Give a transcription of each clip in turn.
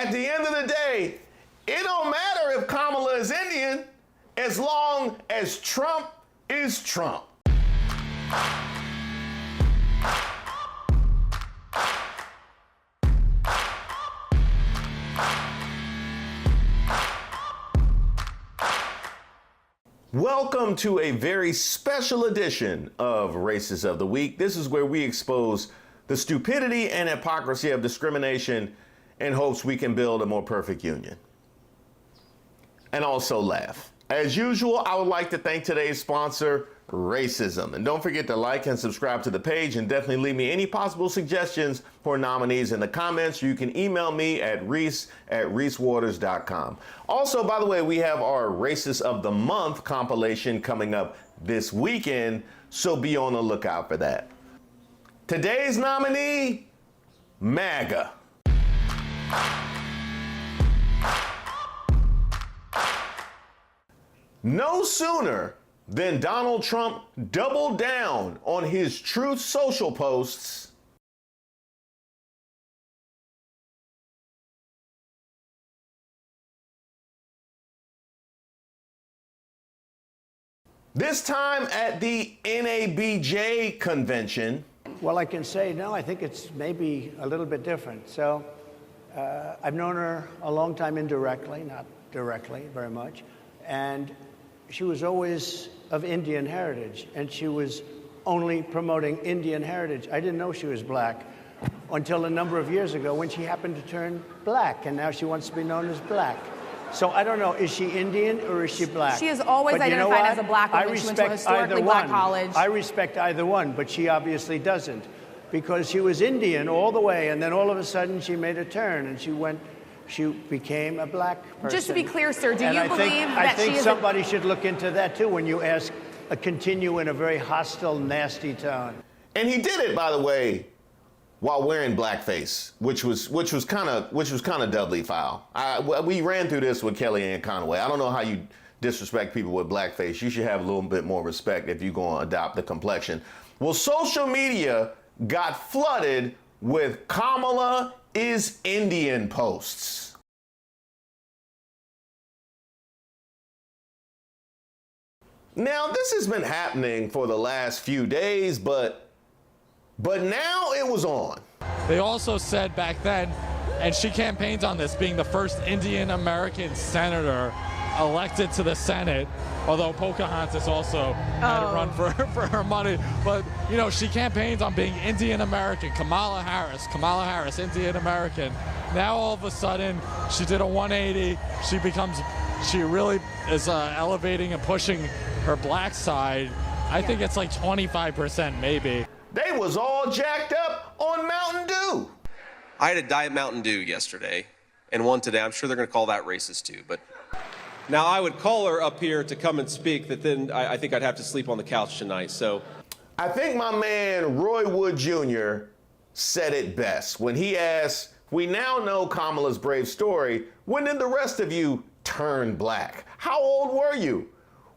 at the end of the day, it don't matter if Kamala is Indian as long as Trump is Trump. Welcome to a very special edition of Races of the Week. This is where we expose the stupidity and hypocrisy of discrimination in hopes we can build a more perfect union. And also laugh. As usual, I would like to thank today's sponsor, Racism. And don't forget to like and subscribe to the page, and definitely leave me any possible suggestions for nominees in the comments. You can email me at reese@reesewaters.com. Also, by the way, we have our Racist of the Month compilation coming up this weekend, so be on the lookout for that. Today's nominee, MAGA. No sooner than Donald Trump doubled down on his Truth Social posts, this time at the NABJ convention. Well, I can say, no, I think it's maybe a little bit different. So I've known her a long time indirectly, not directly very much. And she was always of Indian heritage, and she was only promoting Indian heritage. I didn't know she was black until a number of years ago when she happened to turn black, and now she wants to be known as black. So I don't know, is she Indian or is she black? She has always identified as a black woman. She went to a historically black college. I respect either one, but she obviously doesn't, because she was Indian all the way, and then all of a sudden she made a turn and she became a black person. Just to be clear, sir, do you believe that I think somebody should look into that too when you continue in a very hostile, nasty tone. And he did it, by the way, while wearing blackface, which was kind of doubly foul. We ran through this with Kellyanne Conway. I don't know how you disrespect people with blackface. You should have a little bit more respect if you're going to adopt the complexion. Well, social media got flooded with Kamala is Indian posts. Now, this has been happening for the last few days, but now it was on. They also said back then, and she campaigned on this, being the first Indian American senator elected to the Senate, although Pocahontas also had to run for her money. But, you know, she campaigned on being Indian American. Kamala Harris, Indian American. Now all of a sudden, she did a 180. She really is elevating and pushing her black side. I think it's like 25% maybe. They was all jacked up on Mountain Dew. I had a Diet Mountain Dew yesterday and one today. I'm sure they're going to call that racist too. But now I would call her up here to come and speak, that then I think I'd have to sleep on the couch tonight. So I think my man Roy Wood Jr. said it best when he asked, "We now know Kamala's brave story. When did the rest of you turn black? How old were you?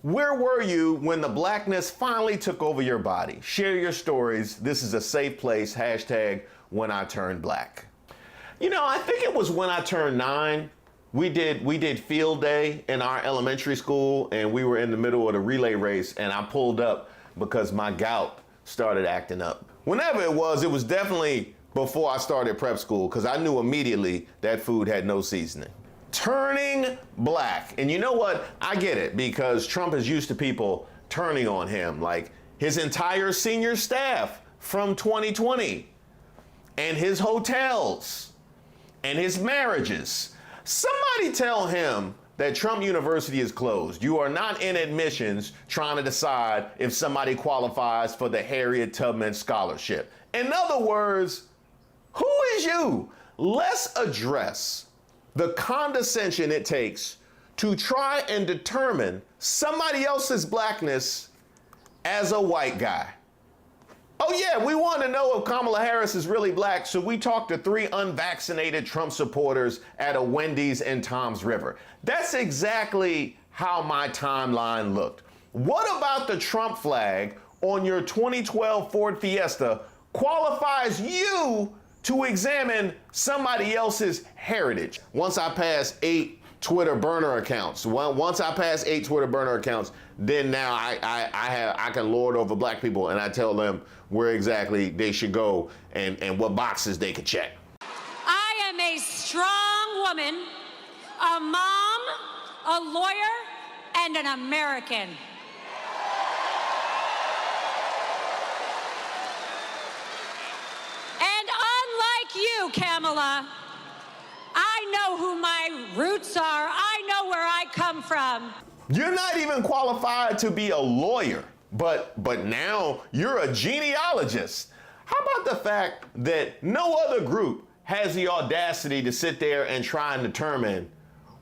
Where were you when the blackness finally took over your body? Share your stories. This is a safe place. Hashtag when I turned black." You know, I think it was when I turned 9. We did field day in our elementary school, and we were in the middle of the relay race, and I pulled up because my gout started acting up. Whenever it was definitely before I started prep school, because I knew immediately that food had no seasoning. Turning black. And you know what? I get it, because Trump is used to people turning on him, like his entire senior staff from 2020, and his hotels, and his marriages. Somebody tell him that Trump University is closed. You are not in admissions trying to decide if somebody qualifies for the Harriet Tubman Scholarship. In other words, who is you? Let's address the condescension it takes to try and determine somebody else's blackness as a white guy. Oh yeah, we want to know if Kamala Harris is really black, so we talked to 3 unvaccinated Trump supporters at a Wendy's in Toms River. That's exactly how my timeline looked. What about the Trump flag on your 2012 Ford Fiesta qualifies you to examine somebody else's heritage. Once I pass 8 Twitter burner accounts, then now I can lord over black people, and I tell them where exactly they should go and what boxes they could check. I am a strong woman, a mom, a lawyer, and an American. And unlike you, Kamala, I know who my roots are. I know where I come from. You're not even qualified to be a lawyer, but now you're a genealogist. How about the fact that no other group has the audacity to sit there and try and determine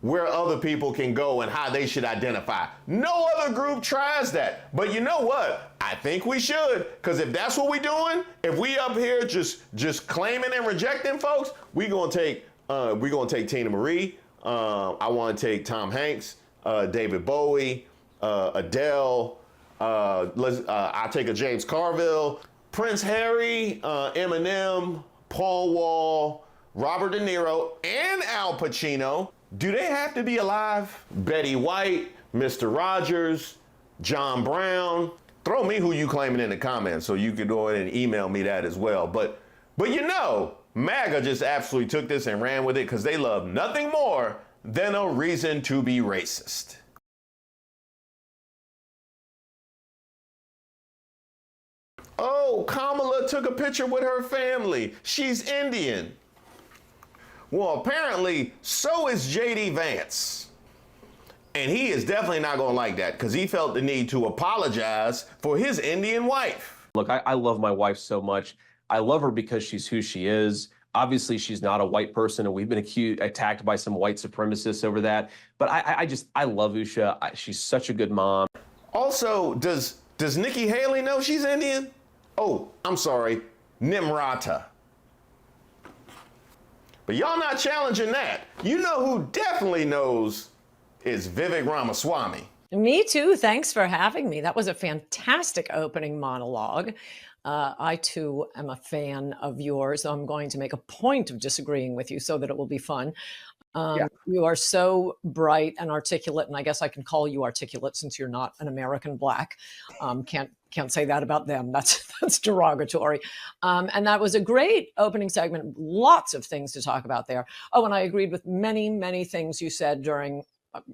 where other people can go and how they should identify? No other group tries that. But you know what? I think we should, because if that's what we're doing, if we up here just claiming and rejecting folks, we're gonna take Tina Marie. I want to take Tom Hanks, David Bowie, Adele. I'll take a James Carville, Prince Harry, Eminem, Paul Wall, Robert De Niro, and Al Pacino. Do they have to be alive? Betty White, Mr. Rogers, John Brown. Throw me who you claiming in the comments so you can go ahead and email me that as well. But you know, MAGA just absolutely took this and ran with it because they love nothing more than a reason to be racist. Oh, Kamala took a picture with her family. She's Indian. Well, apparently, so is J.D. Vance. And he is definitely not going to like that because he felt the need to apologize for his Indian wife. Look, I love my wife so much. I love her because she's who she is. Obviously, she's not a white person, and we've been attacked by some white supremacists over that. But I love Usha. She's such a good mom. Also, does Nikki Haley know she's Indian? Oh, I'm sorry, Nimrata. But y'all not challenging that. You know who definitely knows is Vivek Ramaswamy. Me too. Thanks for having me. That was a fantastic opening monologue. I too am a fan of yours. I'm going to make a point of disagreeing with you so that it will be fun. You are so bright and articulate, and I guess I can call you articulate since you're not an American black. Can't say that about them. That's derogatory. And that was a great opening segment. Lots of things to talk about there. Oh, and I agreed with many, many things you said during,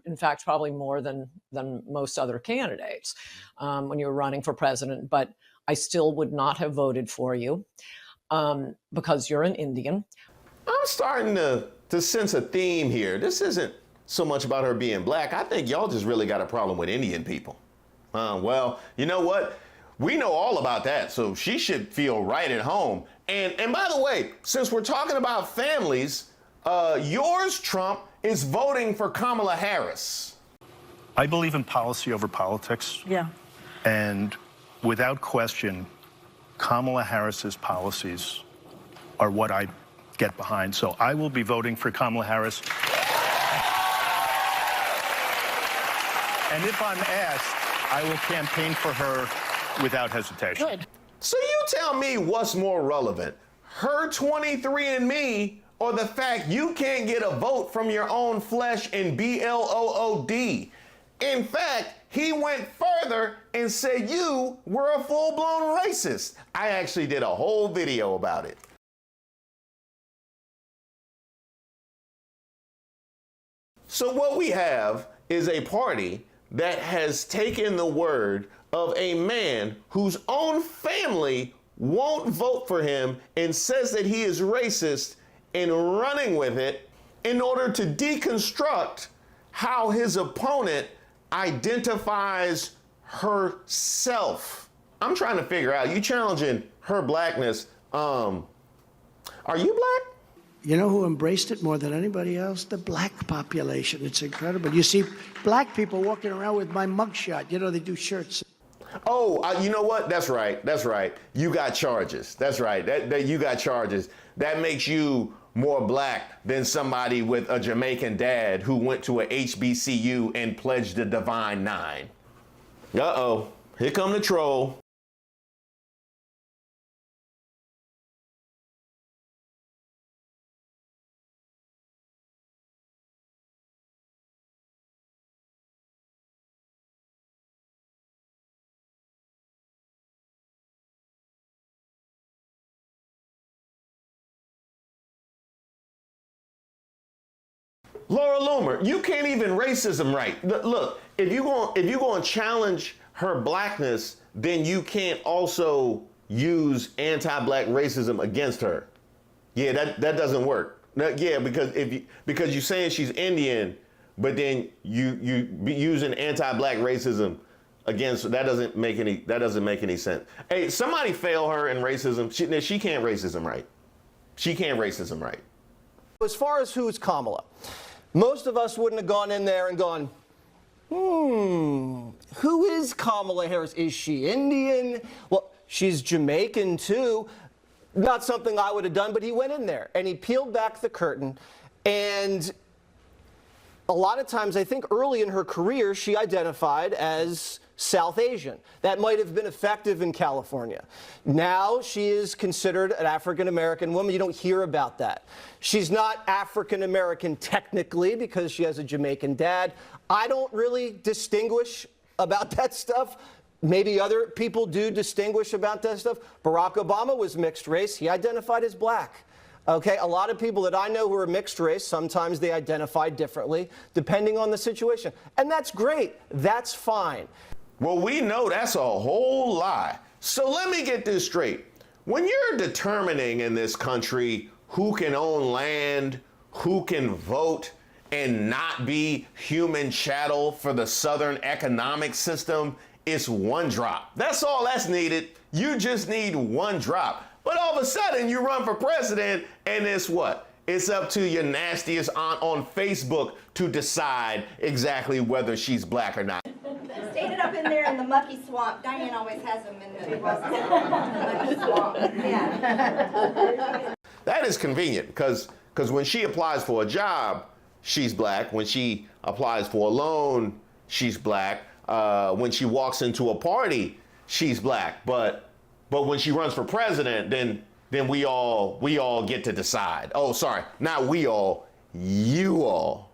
in fact, probably more than most other candidates when you were running for president. But I still would not have voted for you because you're an Indian. I'm starting to sense a theme here. This isn't so much about her being black. I think y'all just really got a problem with Indian people. Well, you know what? We know all about that, so she should feel right at home. And by the way, since we're talking about families, yours, Trump, is voting for Kamala Harris. I believe in policy over politics. Yeah. And without question, Kamala Harris's policies are what I get behind. So I will be voting for Kamala Harris. And if I'm asked, I will campaign for her without hesitation. Good. So you tell me what's more relevant, her 23andMe or the fact you can't get a vote from your own flesh in BLOOD. In fact, he went further and said you were a full-blown racist. I actually did a whole video about it. So what we have is a party that has taken the word of a man whose own family won't vote for him and says that he is racist and running with it in order to deconstruct how his opponent identifies herself. I'm trying to figure out, you challenging her blackness. Are you black? You know who embraced it more than anybody else? The black population. It's incredible. You see black people walking around with my mugshot. You know, they do shirts. Oh, you know what? That's right. That's right. You got charges. That's right. That you got charges. That makes you more black than somebody with a Jamaican dad who went to a HBCU and pledged the Divine Nine. Uh-oh. Here come the troll. Laura Loomer, you can't even racism right. Look, if you're going to challenge her blackness, then you can't also use anti-black racism against her. Yeah, that doesn't work. Yeah, because you're saying she's Indian, but then you be using anti-black racism against, that doesn't make any sense. Hey, somebody fail her in racism. She can't racism right. She can't racism right. As far as who's Kamala, most of us wouldn't have gone in there and gone, who is Kamala Harris? Is she Indian? Well, she's Jamaican too. Not something I would have done, but he went in there and he peeled back the curtain. And a lot of times, I think early in her career, she identified as South Asian. That might have been effective in California. Now she is considered an African-American woman. You don't hear about that. She's not African-American technically because she has a Jamaican dad. I don't really distinguish about that stuff. Maybe other people do distinguish about that stuff. Barack Obama was mixed race. He identified as black. Okay, a lot of people that I know who are mixed race, sometimes they identify differently depending on the situation. And that's great. That's fine. Well, we know that's a whole lie. So let me get this straight. When you're determining in this country who can own land, who can vote, and not be human chattel for the Southern economic system, it's one drop. That's all that's needed. You just need one drop. But all of a sudden, you run for president, and it's what? It's up to your nastiest aunt on Facebook to decide exactly whether she's black or not. Stayed up in there in the mucky swamp. Diane always has them in the mucky swamp. Yeah. That is convenient, because when she applies for a job, she's black. When she applies for a loan, she's black. When she walks into a party, she's black. But when she runs for president, then we all get to decide. Oh, sorry, not we all, you all.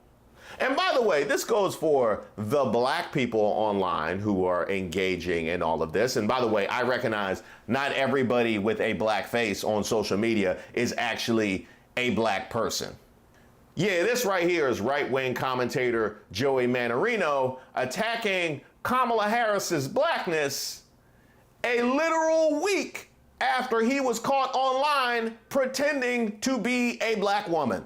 And by the way, this goes for the black people online who are engaging in all of this. And by the way, I recognize not everybody with a black face on social media is actually a black person. Yeah, this right here is right-wing commentator Joey Manarino attacking Kamala Harris's blackness a literal week after he was caught online pretending to be a black woman.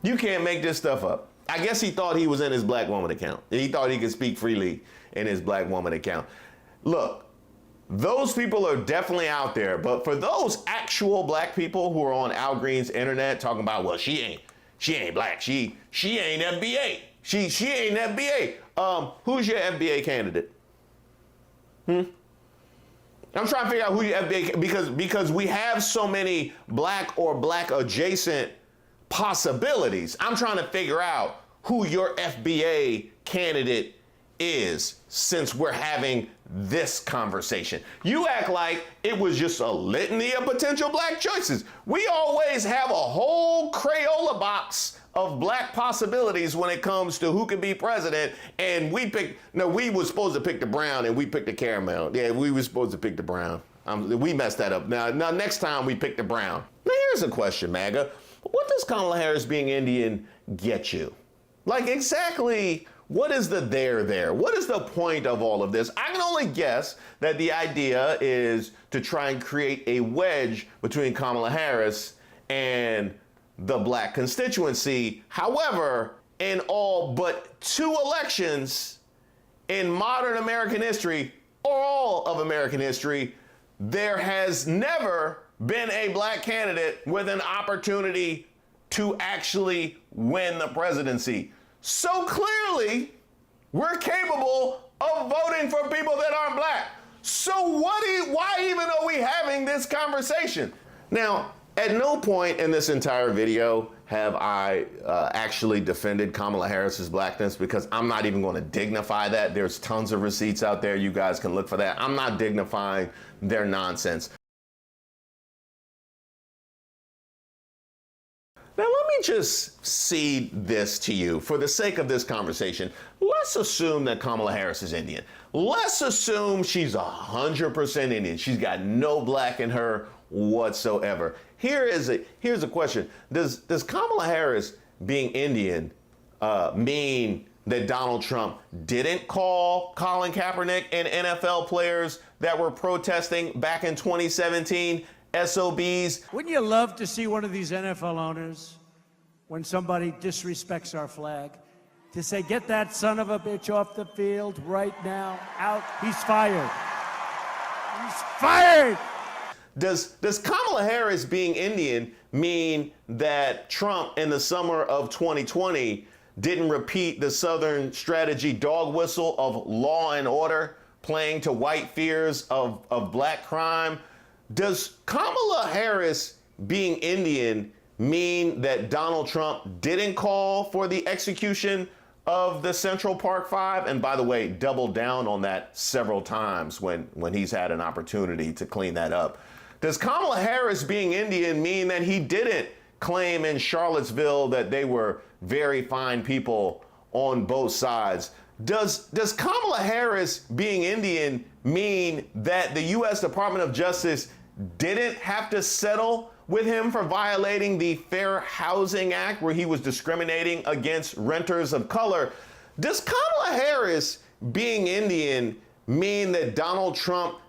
You can't make this stuff up. I guess he thought he was in his black woman account. He thought he could speak freely in his black woman account. Look, those people are definitely out there, but for those actual black people who are on Al Green's internet talking about, well, she ain't black, she ain't FBA, she ain't FBA. Who's your FBA candidate? I'm trying to figure out who your FBA, because we have so many black or black adjacent possibilities. I'm trying to figure out who your FBA candidate is since we're having this conversation. You act like it was just a litany of potential black choices. We always have a whole Crayola box of black possibilities when it comes to who could be president, and we were supposed to pick the brown and we picked the caramel. Yeah, we were supposed to pick the brown. We messed that up. Now next time we pick the brown. Now here's a question, MAGA. What does Kamala Harris being Indian get you? Like, exactly what is the there? What is the point of all of this? I can only guess that the idea is to try and create a wedge between Kamala Harris and the black constituency. However, in all but 2 elections in modern American history, or all of American history, there has never been a black candidate with an opportunity to actually win the presidency. So clearly, we're capable of voting for people that aren't black. So why even are we having this conversation? Now, at no point in this entire video have I actually defended Kamala Harris's blackness, because I'm not even going to dignify that. There's tons of receipts out there. You guys can look for that. I'm not dignifying their nonsense. Now, let me just cede this to you for the sake of this conversation. Let's assume that Kamala Harris is Indian. Let's assume she's 100% Indian. She's got no black in her whatsoever. Here's a question. Does Kamala Harris being Indian mean that Donald Trump didn't call Colin Kaepernick and NFL players that were protesting back in 2017 SOBs? Wouldn't you love to see one of these NFL owners, when somebody disrespects our flag, to say, get that son of a bitch off the field right now, out, he's fired. He's fired! Does Kamala Harris being Indian mean that Trump in the summer of 2020 didn't repeat the Southern strategy dog whistle of law and order, playing to white fears of black crime? Does Kamala Harris being Indian mean that Donald Trump didn't call for the execution of the Central Park Five? And by the way, doubled down on that several times when he's had an opportunity to clean that up. Does Kamala Harris being Indian mean that he didn't claim in Charlottesville that they were very fine people on both sides? Does Kamala Harris being Indian mean that the U.S. Department of Justice didn't have to settle with him for violating the Fair Housing Act, where he was discriminating against renters of color? Does Kamala Harris being Indian mean that Donald Trump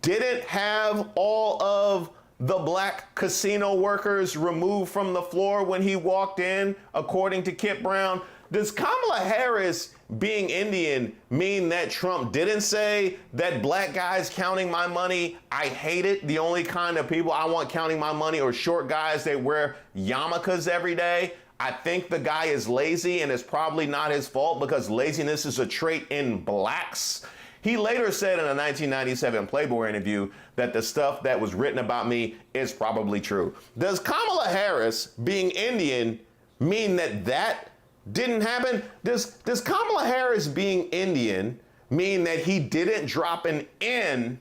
didn't have all of the black casino workers removed from the floor when he walked in, according to Kip Brown? Does Kamala Harris being Indian mean that Trump didn't say that black guys counting my money, I hate it, the only kind of people I want counting my money are short guys that wear yarmulkes every day? I think the guy is lazy, and it's probably not his fault because laziness is a trait in blacks. He later said in a 1997 Playboy interview that the stuff that was written about me is probably true. Does Kamala Harris being Indian mean that didn't happen? Does Kamala Harris being Indian mean that he didn't drop an N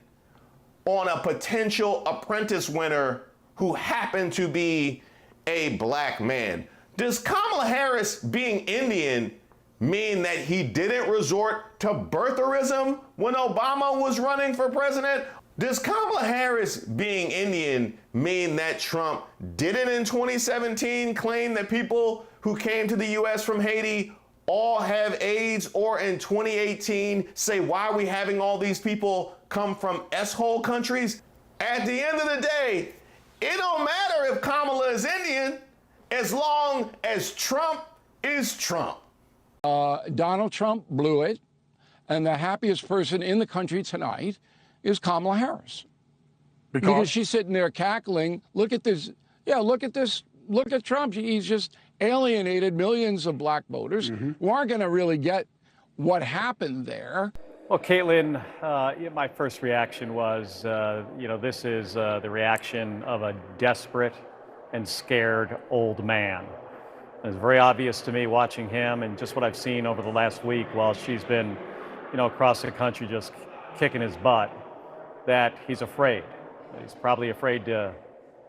on a potential apprentice winner who happened to be a black man? Does Kamala Harris being Indian mean that he didn't resort to birtherism when Obama was running for president? Does Kamala Harris being Indian mean that Trump didn't in 2017 claim that people who came to the U.S. from Haiti all have AIDS, or in 2018 say, why are we having all these people come from S-hole countries? At the end of the day, it don't matter if Kamala is Indian as long as Trump is Trump. Donald Trump blew it, and the happiest person in the country tonight is Kamala Harris. Because she's sitting there cackling, look at this, look at Trump. He's just alienated millions of black voters who aren't going to really get what happened there. Well, Caitlin, my first reaction was, this is the reaction of a desperate and scared old man. It was very obvious to me watching him and just what I've seen over the last week while she's been, across the country just kicking his butt, that he's afraid. He's probably afraid to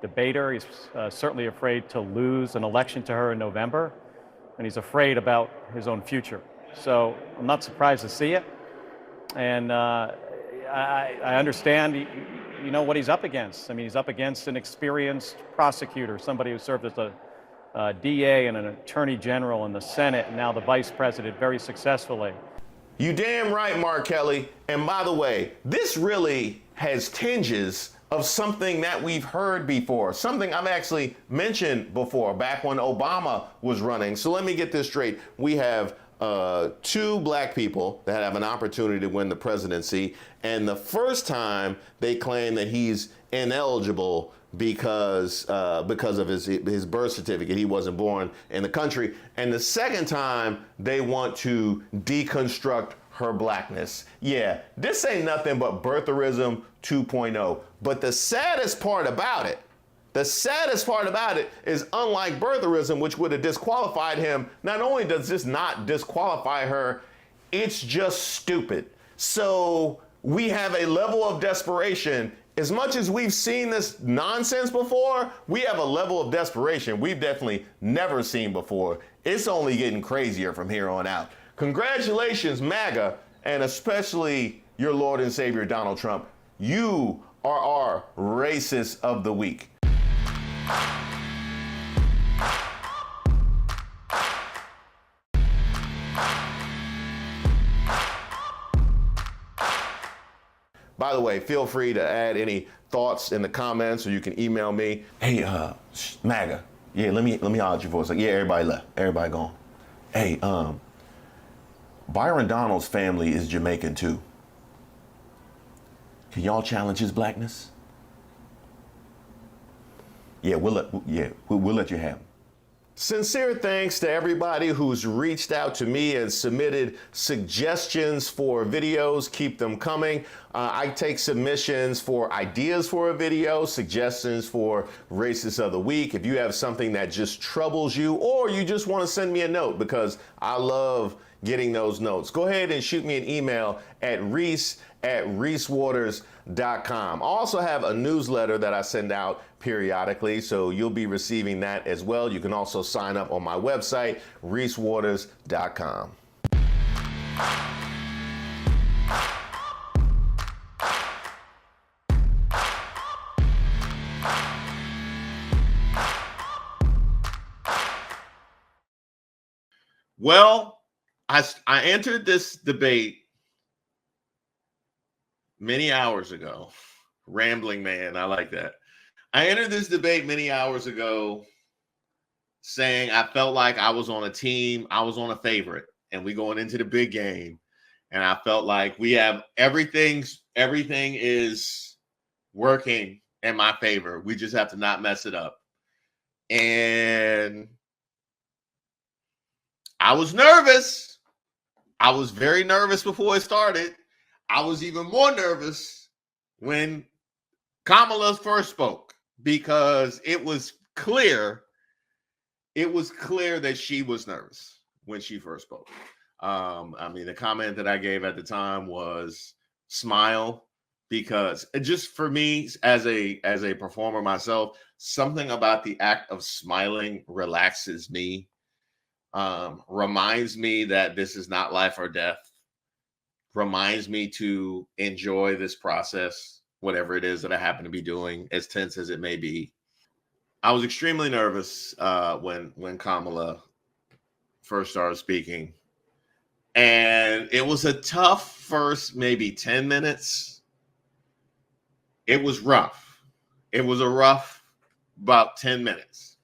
debate her. He's certainly afraid to lose an election to her in November, and he's afraid about his own future. So I'm not surprised to see it, and I understand, what he's up against. I mean, he's up against an experienced prosecutor, somebody who served as a DA and an attorney general in the Senate, and now the vice president very successfully. You damn right, Mark Kelly. And by the way, this really has tinges of something that we've heard before, something I've actually mentioned before back when Obama was running. So let me get this straight. We have two black people that have an opportunity to win the presidency, and the first time they claim that he's ineligible because of his birth certificate. He wasn't born in the country. And the second time they want to deconstruct her blackness. Yeah, this ain't nothing but birtherism 2.0. But the saddest part about it is, unlike birtherism, which would have disqualified him, not only does this not disqualify her, it's just stupid. So we have a level of desperation as much as we've seen this nonsense before, we have a level of desperation we've definitely never seen before. It's only getting crazier from here on out. Congratulations, MAGA, and especially your Lord and Savior, Donald Trump. You are our racist of the week. By the way, feel free to add any thoughts in the comments, or you can email me. Hey, MAGA. Yeah, let me holler at you for a second. Yeah, everybody left. Everybody gone. Hey, Byron Donald's family is Jamaican too. Can y'all challenge his blackness? Yeah, we'll let you have him. Sincere thanks to everybody who's reached out to me and submitted suggestions for videos. Keep them coming. I take submissions for ideas for a video, suggestions for Racist of the Week. If you have something that just troubles you, or you just want to send me a note, because I love getting those notes, go ahead and shoot me an email at reesewaters.com. I also have a newsletter that I send out periodically, so you'll be receiving that as well. You can also sign up on my website, reesewaters.com. Well, I entered this debate many hours ago. Rambling man, I like that. I entered this debate many hours ago saying I felt like I was on a team, I was on a favorite, and we going into the big game. And I felt like we have everything is working in my favor. We just have to not mess it up. And I was nervous. I was very nervous before it started. I was even more nervous when Kamala first spoke, because it was clear that she was nervous when she first spoke. I mean, the comment that I gave at the time was smile, because just for me as a performer myself, something about the act of smiling relaxes me, reminds me that this is not life or death, reminds me to enjoy this process, whatever it is that I happen to be doing, as tense as it may be. I was extremely nervous when Kamala first started speaking. And it was a tough first maybe 10 minutes. It was rough. It was a rough about 10 minutes.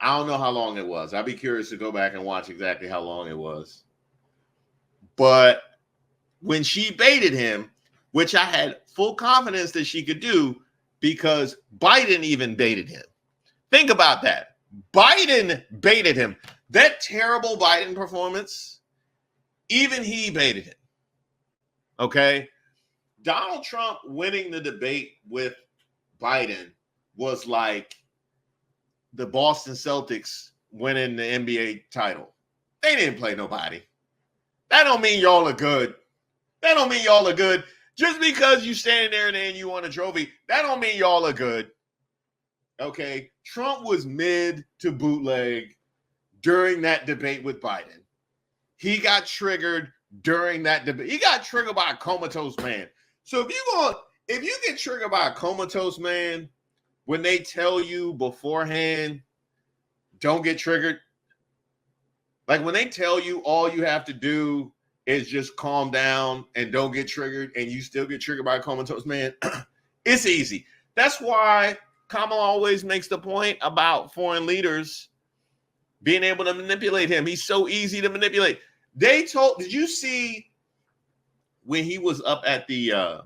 I don't know how long it was. I'd be curious to go back and watch exactly how long it was. But when she baited him, which I had full confidence that she could do, because Biden even baited him. Think about that. Biden baited him. That terrible Biden performance, even he baited him. Okay? Donald Trump winning the debate with Biden was like the Boston Celtics winning the NBA title. They didn't play nobody. That don't mean y'all are good. That don't mean y'all are good. Just because you standing there and you won a trophy, that don't mean y'all are good. Okay? Trump was mid to bootleg during that debate with Biden. He got triggered during that debate. He got triggered by a comatose man. So if you get triggered by a comatose man, when they tell you beforehand, don't get triggered. Like when they tell you all you have to do is just calm down and don't get triggered, and you still get triggered by a comatose man, it's easy. That's why Kamala always makes the point about foreign leaders being able to manipulate him. He's so easy to manipulate. Did you see when he was up at the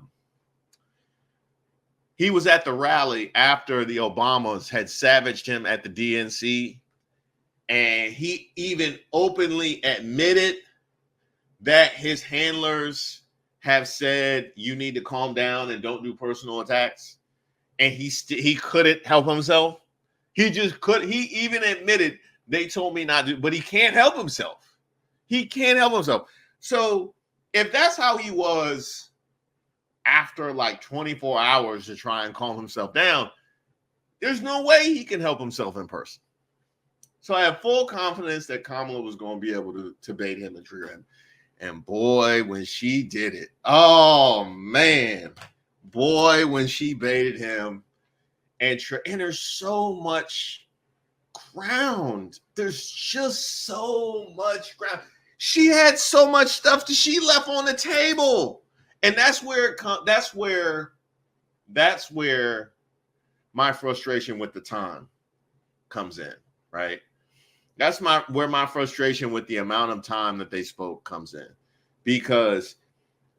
rally after the Obamas had savaged him at the DNC, and he even openly admitted that his handlers have said you need to calm down and don't do personal attacks, and he couldn't help himself. He just couldn't. He even admitted, they told me not to, but he can't help himself. He can't help himself. So if that's how he was after like 24 hours to try and calm himself down, there's no way he can help himself in person. So I have full confidence that Kamala was going to be able to bait him and trigger him. And boy, when she did it, oh man, boy, when she baited him, and there's so much ground. There's just so much ground. She had so much stuff that she left on the table, and that's where my frustration with the time comes in, right? That's where my frustration with the amount of time that they spoke comes in, because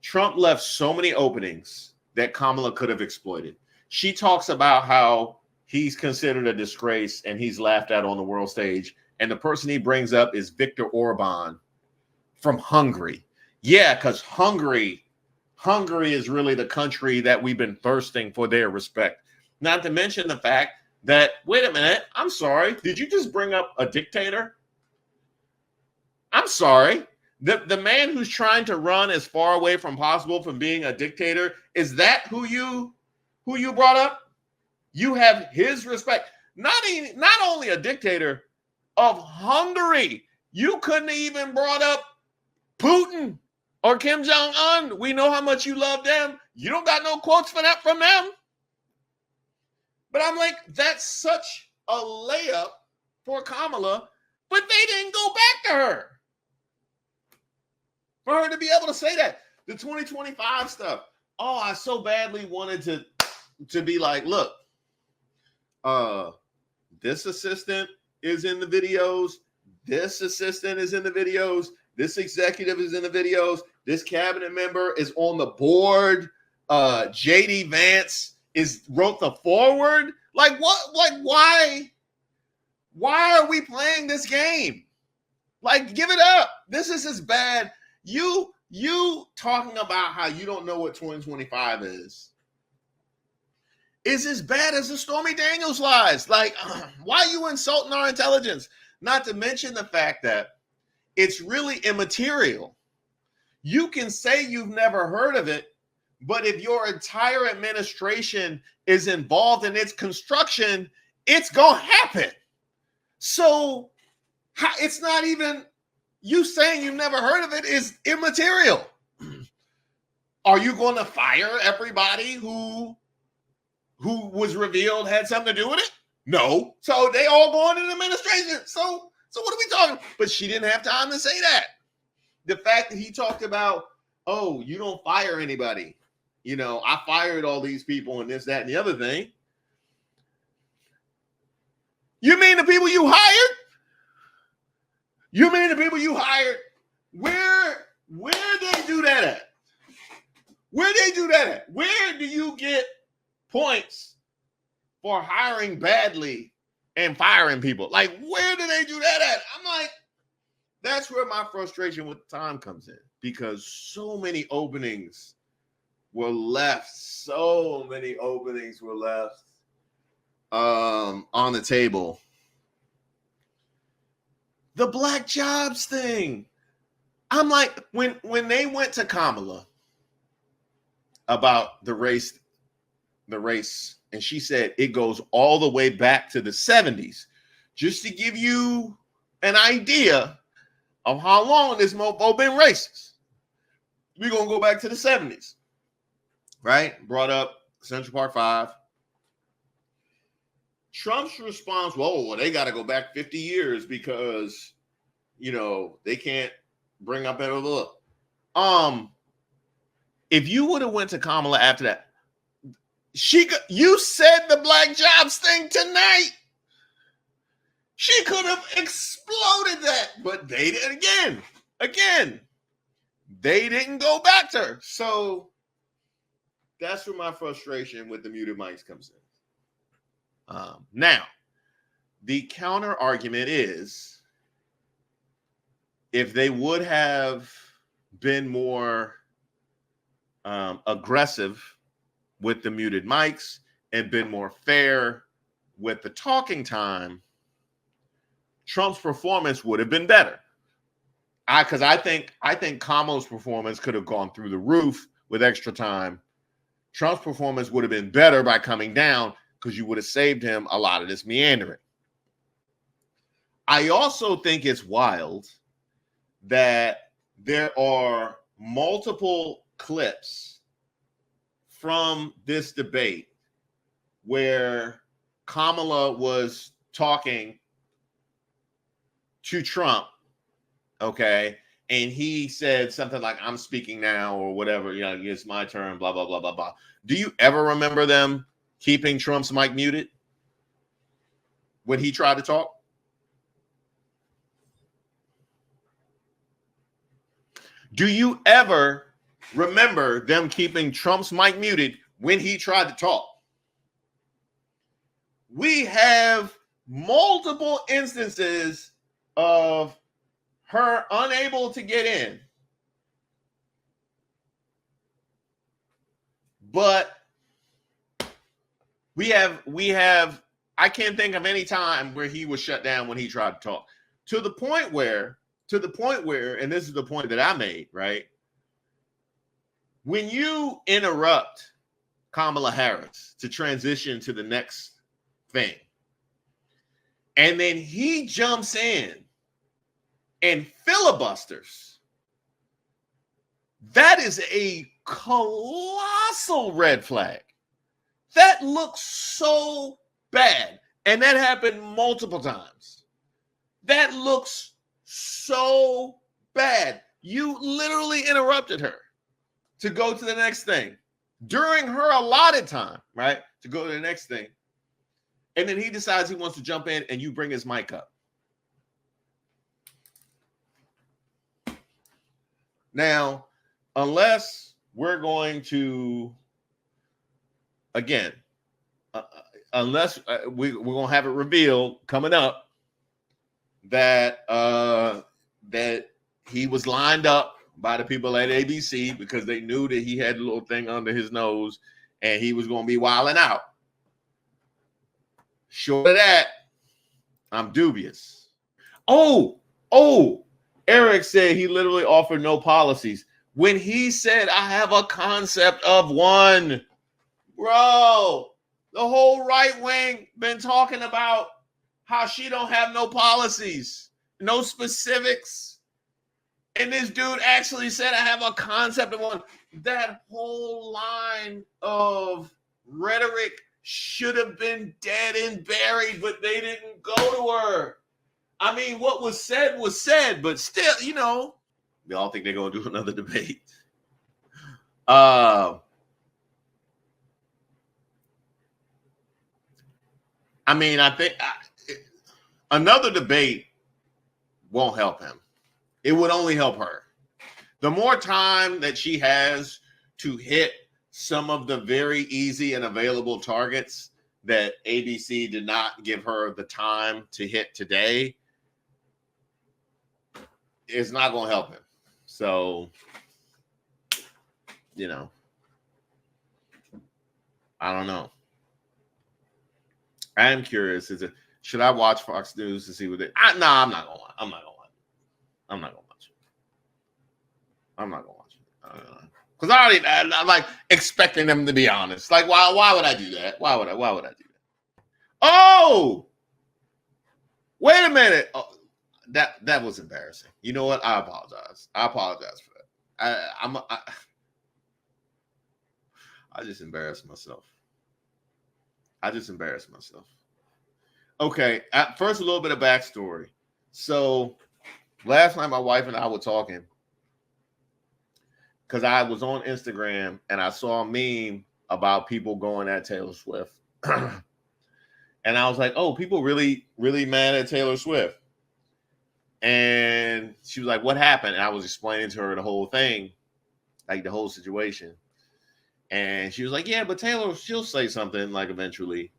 Trump left so many openings that Kamala could have exploited. She talks about how he's considered a disgrace and he's laughed at on the world stage. And the person he brings up is Viktor Orban from Hungary. Yeah, because Hungary is really the country that we've been thirsting for their respect. Not to mention the fact that, wait a minute, I'm sorry, did you just bring up a dictator? I'm sorry. The man who's trying to run as far away from possible from being a dictator, is that who you brought up? You have his respect. Not only a dictator of Hungary. You couldn't have even brought up Putin or Kim Jong-un. We know how much you love them. You don't got no quotes for that from them. But I'm like, that's such a layup for Kamala, but they didn't go back to her. For her to be able to say that. The 2025 stuff. Oh, I so badly wanted to be like, look, this assistant is in the videos. This assistant is in the videos. This executive is in the videos. This cabinet member is on the board. JD Vance wrote the forward. Like what? Like why? Why are we playing this game? Like, give it up. This is as bad. You talking about how you don't know what 2025 is as bad as the Stormy Daniels lies. Like, why are you insulting our intelligence? Not to mention the fact that it's really immaterial. You can say you've never heard of it, but if your entire administration is involved in its construction, it's going to happen. So it's not even, you saying you've never heard of it is immaterial. Are you going to fire everybody who was revealed had something to do with it? No. So they all going in administration. So what are we talking? But she didn't have time to say that. The fact that he talked about, oh, you don't fire anybody. You know, I fired all these people and this, that, and the other thing. You mean the people you hired? You mean the people you hired? Where they do that at? Where they do that at? Where do you get points for hiring badly and firing people? Like, where do they do that at? I'm like, that's where my frustration with time comes in, because so many openings were left. So many openings were left on the table. The black jobs thing. I'm like, when they went to Kamala about the race, and she said it goes all the way back to the 70s, just to give you an idea of how long this mofo been racist. We're going to go back to the 70s, right? Brought up Central Park 5. Trump's response, well, they got to go back 50 years because, you know, they can't bring up blah, blah. If you would have went to Kamala after that, you said the black jobs thing tonight. She could have exploded that, but they did again. They didn't go back to her. So that's where my frustration with the muted mics comes in. Now, the counter argument is, if they would have been more aggressive with the muted mics and been more fair with the talking time, Trump's performance would have been better. Because I think Kamala's performance could have gone through the roof with extra time Trump's performance would have been better by coming down because you would have saved him a lot of this meandering. I also think it's wild that there are multiple clips from this debate where Kamala was talking to Trump, okay, and he said something like, I'm speaking now, or whatever, you know, it's my turn, blah, blah, blah, blah, blah. Do you ever remember them keeping Trump's mic muted when he tried to talk? Do you ever remember them keeping Trump's mic muted when he tried to talk? We have multiple instances of her unable to get in. But we have I can't think of any time where he was shut down when he tried to talk. To the point where, and this is the point that I made, right? When you interrupt Kamala Harris to transition to the next thing, and then he jumps in and filibusters, that is a colossal red flag. That looks so bad. And that happened multiple times. That looks so bad. You literally interrupted her to go to the next thing during her allotted time, right? To go to the next thing. And then he decides he wants to jump in and you bring his mic up. Now, unless we're going to, again, unless we're going to have it revealed coming up that that he was lined up by the people at ABC because they knew that he had a little thing under his nose and he was going to be wilding out. Short of that, I'm dubious. Oh, Eric said he literally offered no policies. When he said, I have a concept of one, bro, the whole right wing been talking about how she don't have no policies, no specifics. And this dude actually said, I have a concept of one. That whole line of rhetoric should have been dead and buried, but they didn't go to her. I mean, what was said, but still, you know, they all think they're going to do another debate. I mean, I think another debate won't help him. It would only help her. The more time that she has to hit some of the very easy and available targets that ABC did not give her the time to hit today, it's not going to help him. So, you know, I don't know. I am curious. Should I watch Fox News to see what they? I'm not going to watch. I'm not going to watch it. I'm not going to watch it. Because I'm like expecting them to be honest. Like, why would I do that? Why would I do that? Oh, wait a minute. Oh, that was embarrassing. You know what? I apologize. I apologize for that. I just embarrassed myself. Okay. First, a little bit of backstory. So last night, my wife and I were talking because I was on Instagram and I saw a meme about people going at Taylor Swift. And I was like, oh, people really, really mad at Taylor Swift. And she was like, what happened? And I was explaining to her the whole thing, like the whole situation. And she was like, yeah, but Taylor, she'll say something like eventually.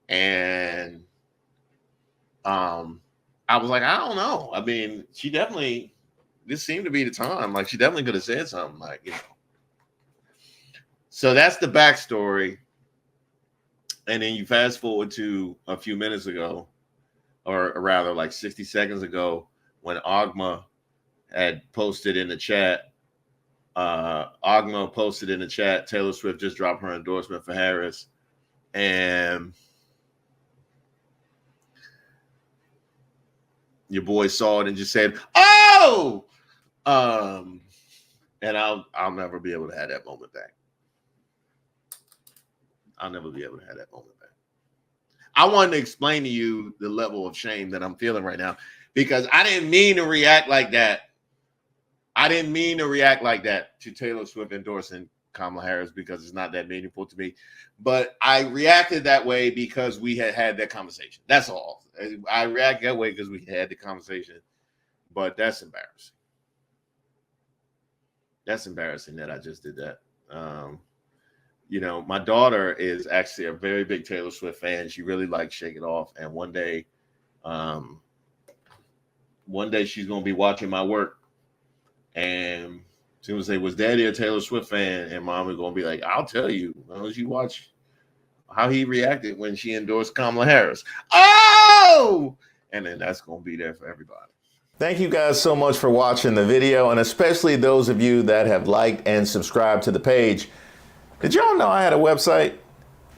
And I was like, I don't know. I mean, this seemed to be the time. Like, she definitely could have said something, like, you know. So that's the backstory. And then you fast forward to a few minutes ago, or rather like 60 seconds ago, when Agma had posted in the chat Ogma posted in the chat, Taylor Swift just dropped her endorsement for Harris. And your boy saw it and just said, "Oh!" And I'll never be able to have that moment back. I'll never be able to have that moment back. I wanted to explain to you the level of shame that I'm feeling right now, because I didn't mean to react like that. I didn't mean to react like that to Taylor Swift endorsing Kamala Harris, because it's not that meaningful to me. But I reacted that way because we had that conversation. That's all. I reacted that way because we had the conversation. But that's embarrassing. That's embarrassing that I just did that. You know, my daughter is actually a very big Taylor Swift fan. She really likes Shake It Off. And one day she's going to be watching my work. And soon as they was Daddy a Taylor Swift fan, and Mom is going to be like, "I'll tell you, as long as you watch how he reacted when she endorsed Kamala Harris." Oh! And then that's going to be there for everybody. Thank you guys so much for watching the video, and especially those of you that have liked and subscribed to the page. Did y'all know I had a website?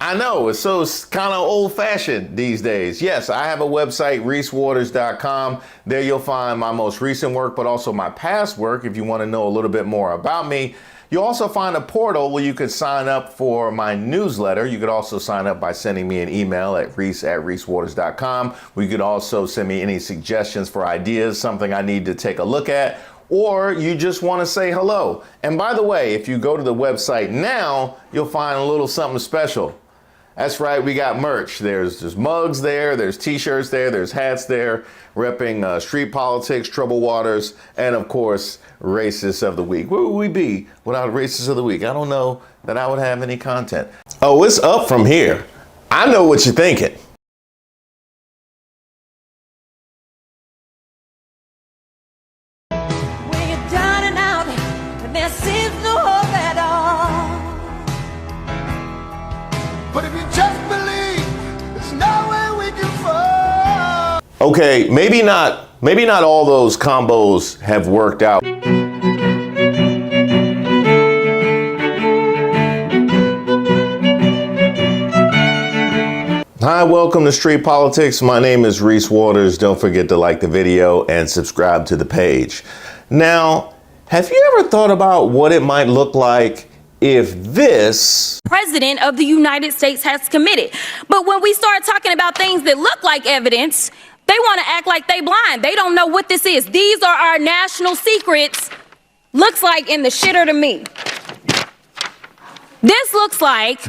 I know, it's so kind of old-fashioned these days. Yes, I have a website, reesewaters.com. There you'll find my most recent work, but also my past work if you want to know a little bit more about me. You'll also find a portal where you could sign up for my newsletter. You could also sign up by sending me an email at reese@reesewaters.com. You could also send me any suggestions for ideas, something I need to take a look at, or you just want to say hello. And by the way, if you go to the website now, you'll find a little something special. That's right, we got merch. There's mugs there, there's t-shirts there, there's hats there, repping street politics, troubled waters, and of course, Racist of the Week. Where would we be without Racist of the Week? I don't know that I would have any content. Oh, it's up from here. I know what you're thinking. When you're down and out, and there seems no hope at all. But if you just believe, there's nowhere we can fall. Okay, maybe not all those combos have worked out. Hi, welcome to Street Politics. My name is Reese Waters. Don't forget to like the video and subscribe to the page. Now, have you ever thought about what it might look like if this President of the United States has committed? But when we start talking about things that look like evidence, they want to act like they blind. They don't know what this is. These are our national secrets. Looks like in the shitter to me. This looks like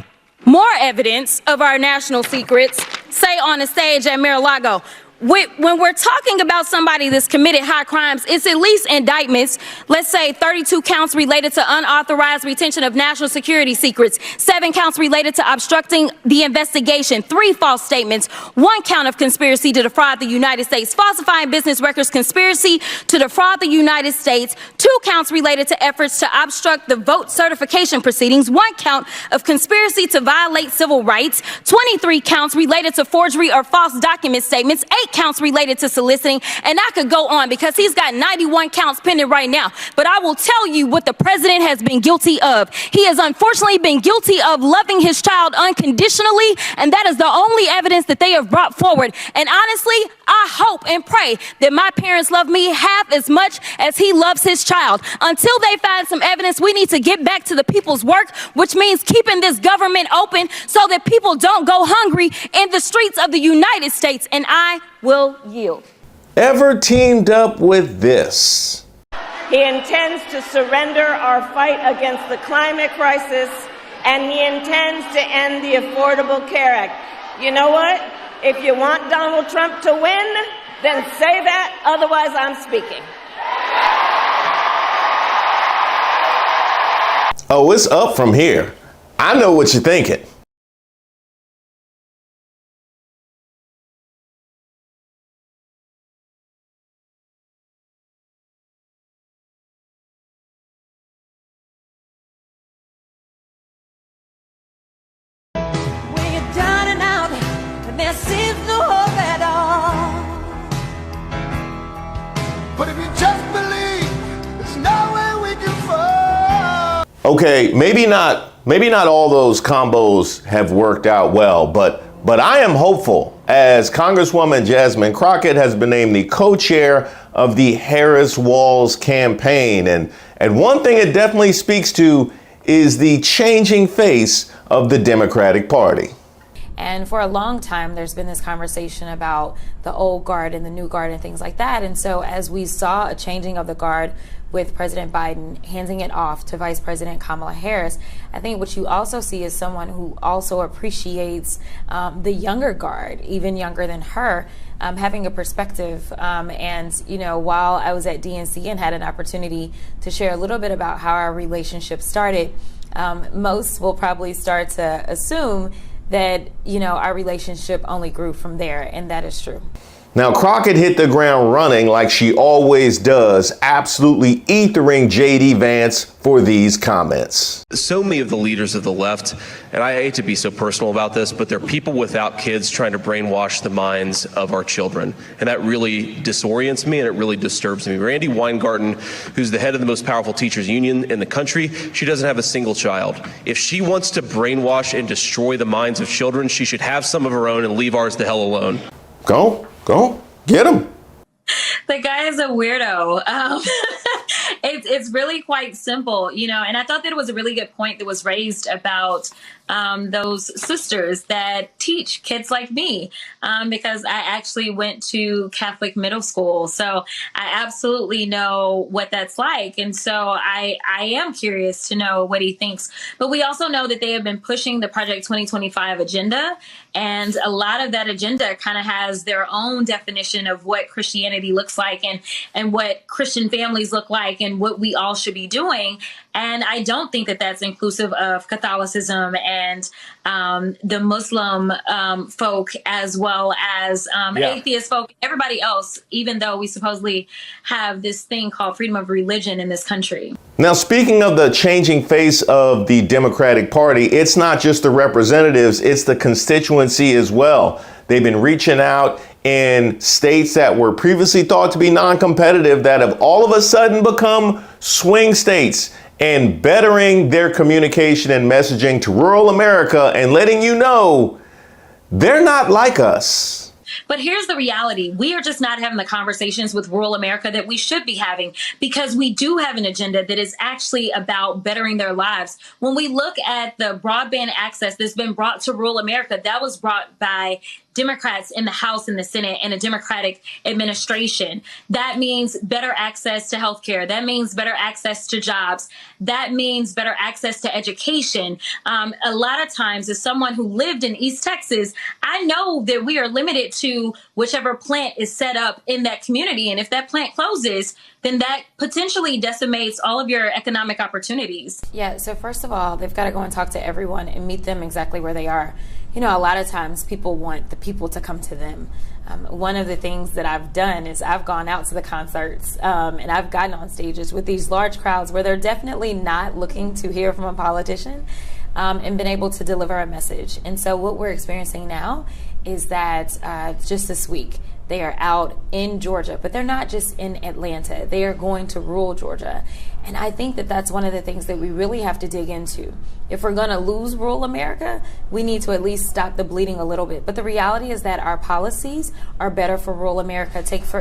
more evidence of our national secrets, say on a stage at Mar-a-Lago. When we're talking about somebody that's committed high crimes, it's at least indictments. Let's say 32 counts related to unauthorized retention of national security secrets, 7 counts related to obstructing the investigation, 3 false statements, 1 count of conspiracy to defraud the United States, falsifying business records, conspiracy to defraud the United States, 2 counts related to efforts to obstruct the vote certification proceedings, 1 count of conspiracy to violate civil rights, 23 counts related to forgery or false document statements, 8 counts related to soliciting, and I could go on because he's got 91 counts pending right now. But I will tell you what the president has been guilty of. He has unfortunately been guilty of loving his child unconditionally, and that is the only evidence that they have brought forward. And honestly, I hope and pray that my parents love me half as much as he loves his child. Until they find some evidence, we need to get back to the people's work, which means keeping this government open so that people don't go hungry in the streets of the United States. And I will yield. ever teamed up with this? He intends to surrender our fight against the climate crisis, and he intends to end the Affordable Care Act. You know what? If you want Donald Trump to win, then say that, otherwise I'm speaking. Oh, it's up from here. I know what you're thinking. When you're down and out, and there seems no hope at all. But if you just believe, there's nowhere we can fall. Okay, maybe not all those combos have worked out well, but I am hopeful as Congresswoman Jasmine Crockett has been named the co-chair of the Harris-Walz campaign. And one thing it definitely speaks to is the changing face of the Democratic Party. And for a long time, there's been this conversation about the old guard and the new guard and things like that. And so as we saw a changing of the guard with President Biden handing it off to Vice President Kamala Harris, I think what you also see is someone who also appreciates the younger guard, even younger than her, having a perspective. And, you know, while I was at DNC and had an opportunity to share a little bit about how our relationship started, most will probably start to assume that, you know, our relationship only grew from there, and that is true. Now, Crockett hit the ground running like she always does, absolutely ethering J.D. Vance for these comments. So many of the leaders of the left, and I hate to be so personal about this, but they're people without kids trying to brainwash the minds of our children. And that really disorients me and it really disturbs me. Randi Weingarten, who's the head of the most powerful teachers union in the country, she doesn't have a single child. If she wants to brainwash and destroy the minds of children, she should have some of her own and leave ours the hell alone. Go, get him. The guy is a weirdo. It's really quite simple, you know, and I thought that it was a really good point that was raised about those sisters that teach kids like me, because I actually went to Catholic middle school. So I absolutely know what that's like. And so I am curious to know what he thinks. But we also know that they have been pushing the Project 2025 agenda. And a lot of that agenda kind of has their own definition of what Christianity looks like and what Christian families look like and what we all should be doing. And I don't think that that's inclusive of Catholicism and the Muslim folk, as well as atheist folk, everybody else, even though we supposedly have this thing called freedom of religion in this country. Now, speaking of the changing face of the Democratic Party, it's not just the representatives, it's the constituency as well. They've been reaching out in states that were previously thought to be non-competitive that have all of a sudden become swing states, and bettering their communication and messaging to rural America and letting you know they're not like us. But here's the reality. We are just not having the conversations with rural America that we should be having, because we do have an agenda that is actually about bettering their lives. When we look at the broadband access that's been brought to rural America, that was brought by Democrats in the House and the Senate and a Democratic administration. That means better access to healthcare. That means better access to jobs. That means better access to education. A lot of times, as someone who lived in East Texas, I know that we are limited to whichever plant is set up in that community. And if that plant closes, then that potentially decimates all of your economic opportunities. Yeah, so first of all, they've got to go and talk to everyone and meet them exactly where they are. You know, a lot of times people want the people to come to them. One of the things that I've done is I've gone out to the concerts and I've gotten on stages with these large crowds where they're definitely not looking to hear from a politician, and been able to deliver a message. And so what we're experiencing now is that just this week, they are out in Georgia, but they're not just in Atlanta. They are going to rural Georgia. And I think that that's one of the things that we really have to dig into. If we're going to lose rural America, we need to at least stop the bleeding a little bit. But the reality is that our policies are better for rural America. Take, for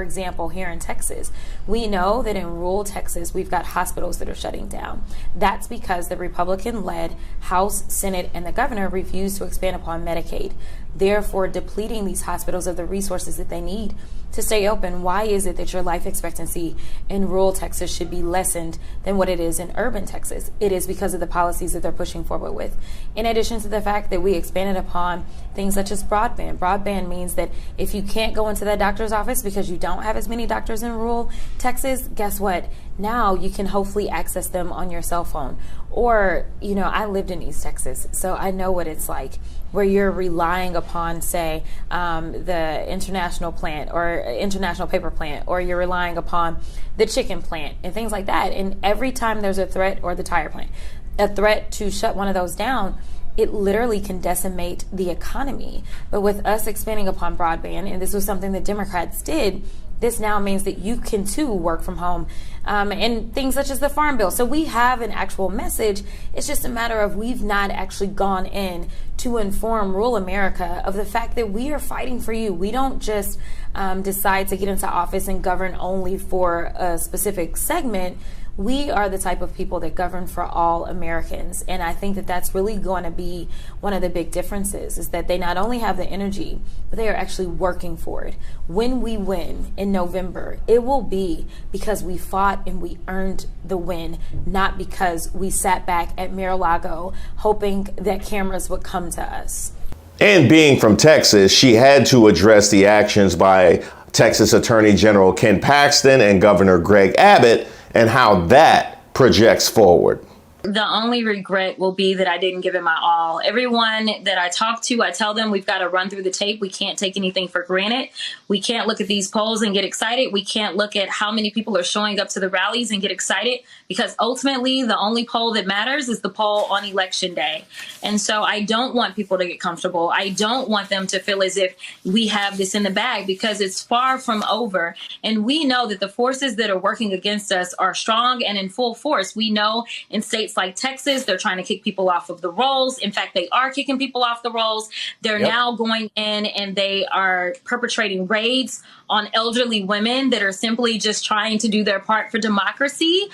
example, here in Texas, we know that in rural Texas, we've got hospitals that are shutting down. That's because the Republican-led House, Senate, and the governor refused to expand upon Medicaid, therefore depleting these hospitals of the resources that they need to stay open. Why is it that your life expectancy in rural Texas should be lessened than what it is in urban Texas? It is because of the policies that they're pushing forward with. In addition to the fact that we expanded upon things such as broadband. Broadband means that if you can't go into that doctor's office because you don't have as many doctors in rural Texas, guess what? Now you can hopefully access them on your cell phone. Or, you know, I lived in East Texas, so I know what it's like, where you're relying upon, say, the international plant or international paper plant, or you're relying upon the chicken plant and things like that. And every time there's a threat, or the tire plant, a threat to shut one of those down, it literally can decimate the economy. But with us expanding upon broadband, and this was something that Democrats did, this now means that you can too work from home, and things such as the Farm Bill. So we have an actual message. It's just a matter of we've not actually gone in to inform rural America of the fact that we are fighting for you. We don't just decide to get into office and govern only for a specific segment. We are the type of people that govern for all Americans. And I think that that's really going to be one of the big differences, is that they not only have the energy, but they are actually working for it. When we win in November, it will be because we fought and we earned the win, not because we sat back at Mar-a-Lago hoping that cameras would come to us. And being from Texas, she had to address the actions by Texas Attorney General Ken Paxton and Governor Greg Abbott, and how that projects forward. The only regret will be that I didn't give it my all. Everyone that I talk to, I tell them we've got to run through the tape. We can't take anything for granted. We can't look at these polls and get excited. We can't look at how many people are showing up to the rallies and get excited, because ultimately the only poll that matters is the poll on election day. And so I don't want people to get comfortable. I don't want them to feel as if we have this in the bag, because it's far from over. And we know that the forces that are working against us are strong and in full force. We know in states like Texas, they're trying to kick people off of the rolls. In fact, they are kicking people off the rolls. They're now going in and they are perpetrating raids on elderly women that are simply just trying to do their part for democracy.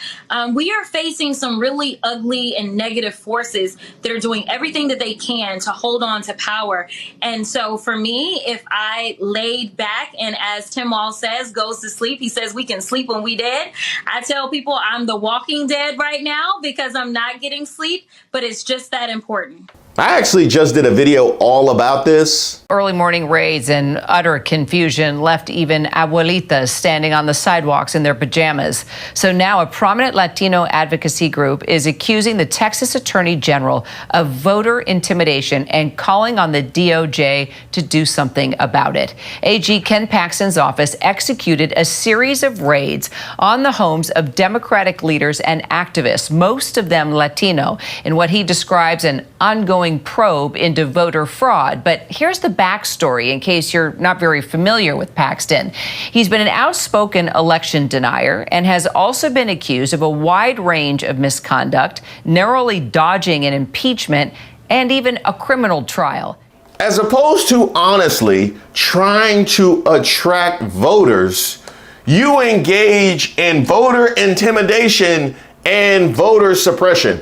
We are facing some really ugly and negative forces that are doing everything that they can to hold on to power. And so for me, if I laid back and, as Tim Wall says, goes to sleep, he says we can sleep when we dead. I tell people I'm the walking dead right now because I'm not getting sleep, but it's just that important. I actually just did a video all about this. Early morning raids and utter confusion left even abuelitas standing on the sidewalks in their pajamas. So now a prominent Latino advocacy group is accusing the Texas Attorney General of voter intimidation and calling on the DOJ to do something about it. AG Ken Paxton's office executed a series of raids on the homes of Democratic leaders and activists, most of them Latino, in what he describes an ongoing probe into voter fraud. But here's the backstory in case you're not very familiar with Paxton. He's been an outspoken election denier and has also been accused of a wide range of misconduct, narrowly dodging an impeachment and even a criminal trial. As opposed to honestly trying to attract voters, you engage in voter intimidation and voter suppression.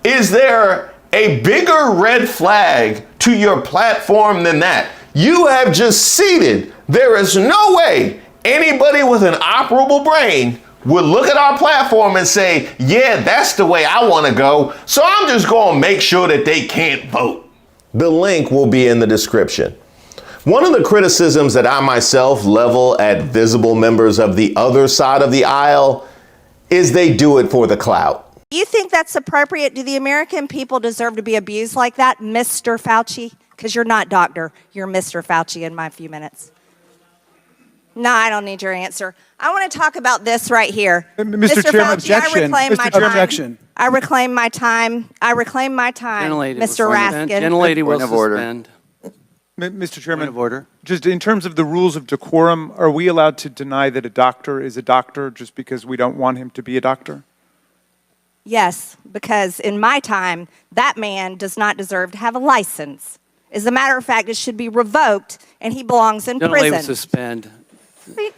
Is there a bigger red flag to your platform than that? You have just ceded there is no way anybody with an operable brain would look at our platform and say, yeah, that's the way I want to go, so I'm just going to make sure that they can't vote. The link will be in the description. One of the criticisms that I myself level at visible members of the other side of the aisle is they do it for the clout. You think that's appropriate? Do the American people deserve to be abused like that, Mr. Fauci? Because you're not doctor. You're Mr. Fauci in my few minutes. No, I don't need your answer. I want to talk about this right here. Mr. Chairman, Fauci, objection. Objection. I reclaim my time. I reclaim my time, Mr. Raskin. Gentlelady will suspend. Mr. Chairman, point of order. Just in terms of the rules of decorum, are we allowed to deny that a doctor is a doctor just because we don't want him to be a doctor? Yes, because in my time, that man does not deserve to have a license. As a matter of fact, it should be revoked, and he belongs in prison. Will suspend. The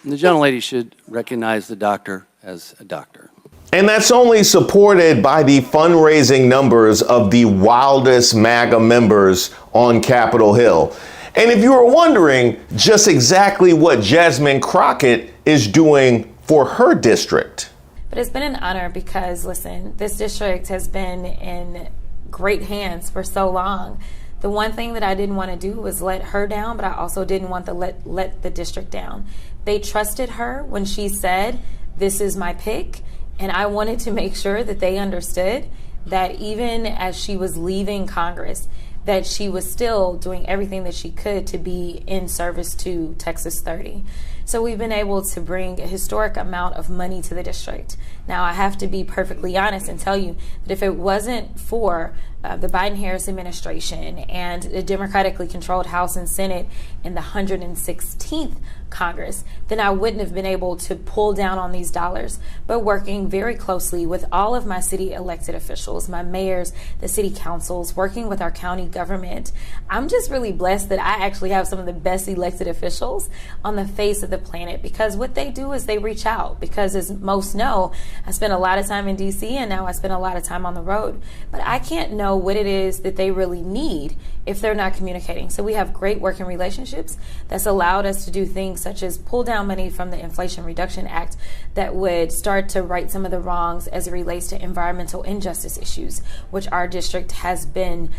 gentlelady should recognize the doctor as a doctor. And that's only supported by the fundraising numbers of the wildest MAGA members on Capitol Hill. And if you were wondering just exactly what Jasmine Crockett is doing for her district. But it's been an honor because, listen, this district has been in great hands for so long. The one thing that I didn't want to do was let her down, but I also didn't want to let the district down. They trusted her when she said, this is my pick. And I wanted to make sure that they understood that even as she was leaving Congress, that she was still doing everything that she could to be in service to Texas 30. So we've been able to bring a historic amount of money to the district. Now, I have to be perfectly honest and tell you that if it wasn't for the Biden-Harris administration and the democratically controlled House and Senate in the 116th Congress, then I wouldn't have been able to pull down on these dollars. But working very closely with all of my city elected officials, my mayors, the city councils, working with our county government, I'm just really blessed that I actually have some of the best elected officials on the face of the planet, because what they do is they reach out. Because as most know, I spent a lot of time in DC and now I spend a lot of time on the road. But I can't know what it is that they really need if they're not communicating. So we have great working relationships that's allowed us to do things such as pull down money from the Inflation Reduction Act that would start to right some of the wrongs as it relates to environmental injustice issues, which our district has been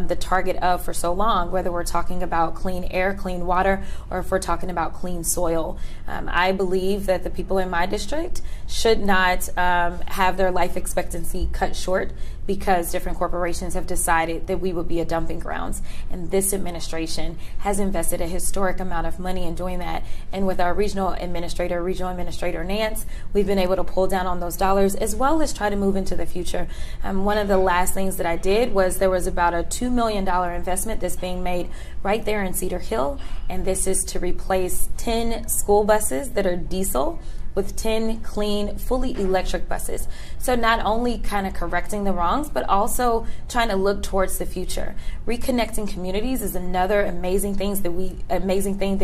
the target of for so long, whether we're talking about clean air, clean water, or if we're talking about clean soil. I believe that the people in my district should not have their life expectancy cut short because different corporations have decided that we would be a dumping grounds. And this administration has invested a historic amount of money in doing that. And with our regional administrator Nance, we've been able to pull down on those dollars as well as try to move into the future. One of the last things that I did was there was about a $2 million investment that's being made right there in Cedar Hill. And this is to replace 10 school buses that are diesel with 10 clean, fully electric buses. So not only kind of correcting the wrongs, but also trying to look towards the future. Reconnecting communities is another amazing thing that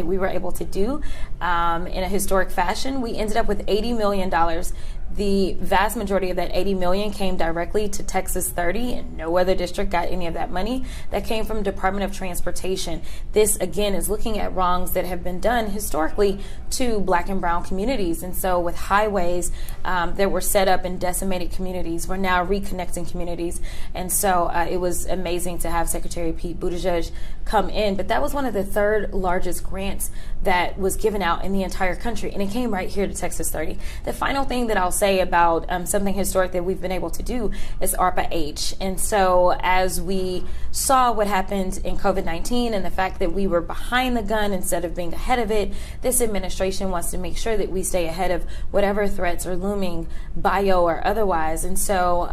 we were able to do in a historic fashion. We ended up with $80 million. The vast majority of that $80 million came directly to Texas 30, and no other district got any of that money. That came from Department of Transportation. This, again, is looking at wrongs that have been done historically to Black and brown communities. And so with highways that were set up in decimated communities, we're now reconnecting communities. And so it was amazing to have Secretary Pete Buttigieg come in. But that was one of the third largest grants that was given out in the entire country, and it came right here to Texas 30. The final thing that I'll say about something historic that we've been able to do is ARPA-H. And so as we saw what happened in COVID-19 and the fact that we were behind the gun instead of being ahead of it, this administration wants to make sure that we stay ahead of whatever threats are looming, bio or otherwise. And so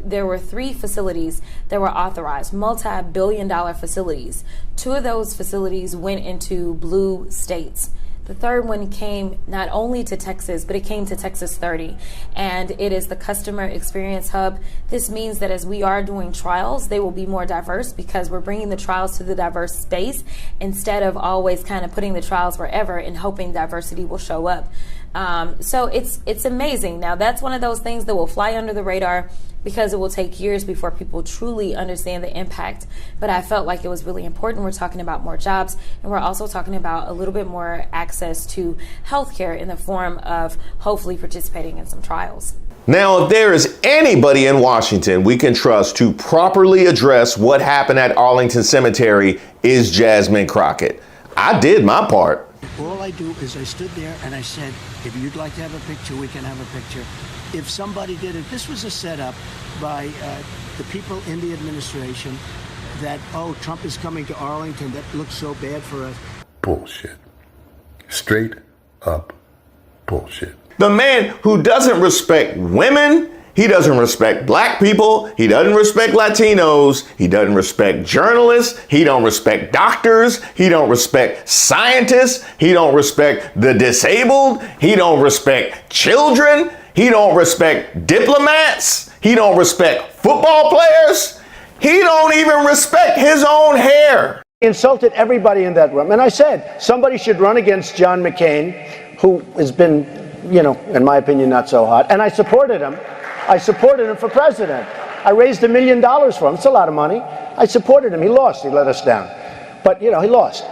there were 3 facilities that were authorized, multi-billion-dollar facilities. 2 of those facilities went into blue states. The third one came not only to Texas, but it came to Texas 30, and it is the Customer Experience Hub. This means that as we are doing trials, they will be more diverse because we're bringing the trials to the diverse space instead of always kind of putting the trials wherever and hoping diversity will show up. So it's amazing. Now, that's one of those things that will fly under the radar because it will take years before people truly understand the impact. But I felt like it was really important. We're talking about more jobs, and we're also talking about a little bit more access to healthcare in the form of hopefully participating in some trials. Now, if there is anybody in Washington we can trust to properly address what happened at Arlington Cemetery, is Jasmine Crockett. I did my part. All I do is I stood there and I said, if you'd like to have a picture, we can have a picture. If somebody did it, this was a setup by the people in the administration that, oh, Trump is coming to Arlington, that looks so bad for us. Bullshit. Straight up bullshit. The man who doesn't respect women, he doesn't respect black people, he doesn't respect Latinos, he doesn't respect journalists, he don't respect doctors, he don't respect scientists, he don't respect the disabled, he don't respect children, he don't respect diplomats, he don't respect football players, he don't even respect his own hair. He insulted everybody in that room. And I said, somebody should run against John McCain, who has been, you know, in my opinion, not so hot. And I supported him. I supported him for president. I raised $1 million for him. It's a lot of money. I supported him. He lost. He let us down. But, you know, he lost.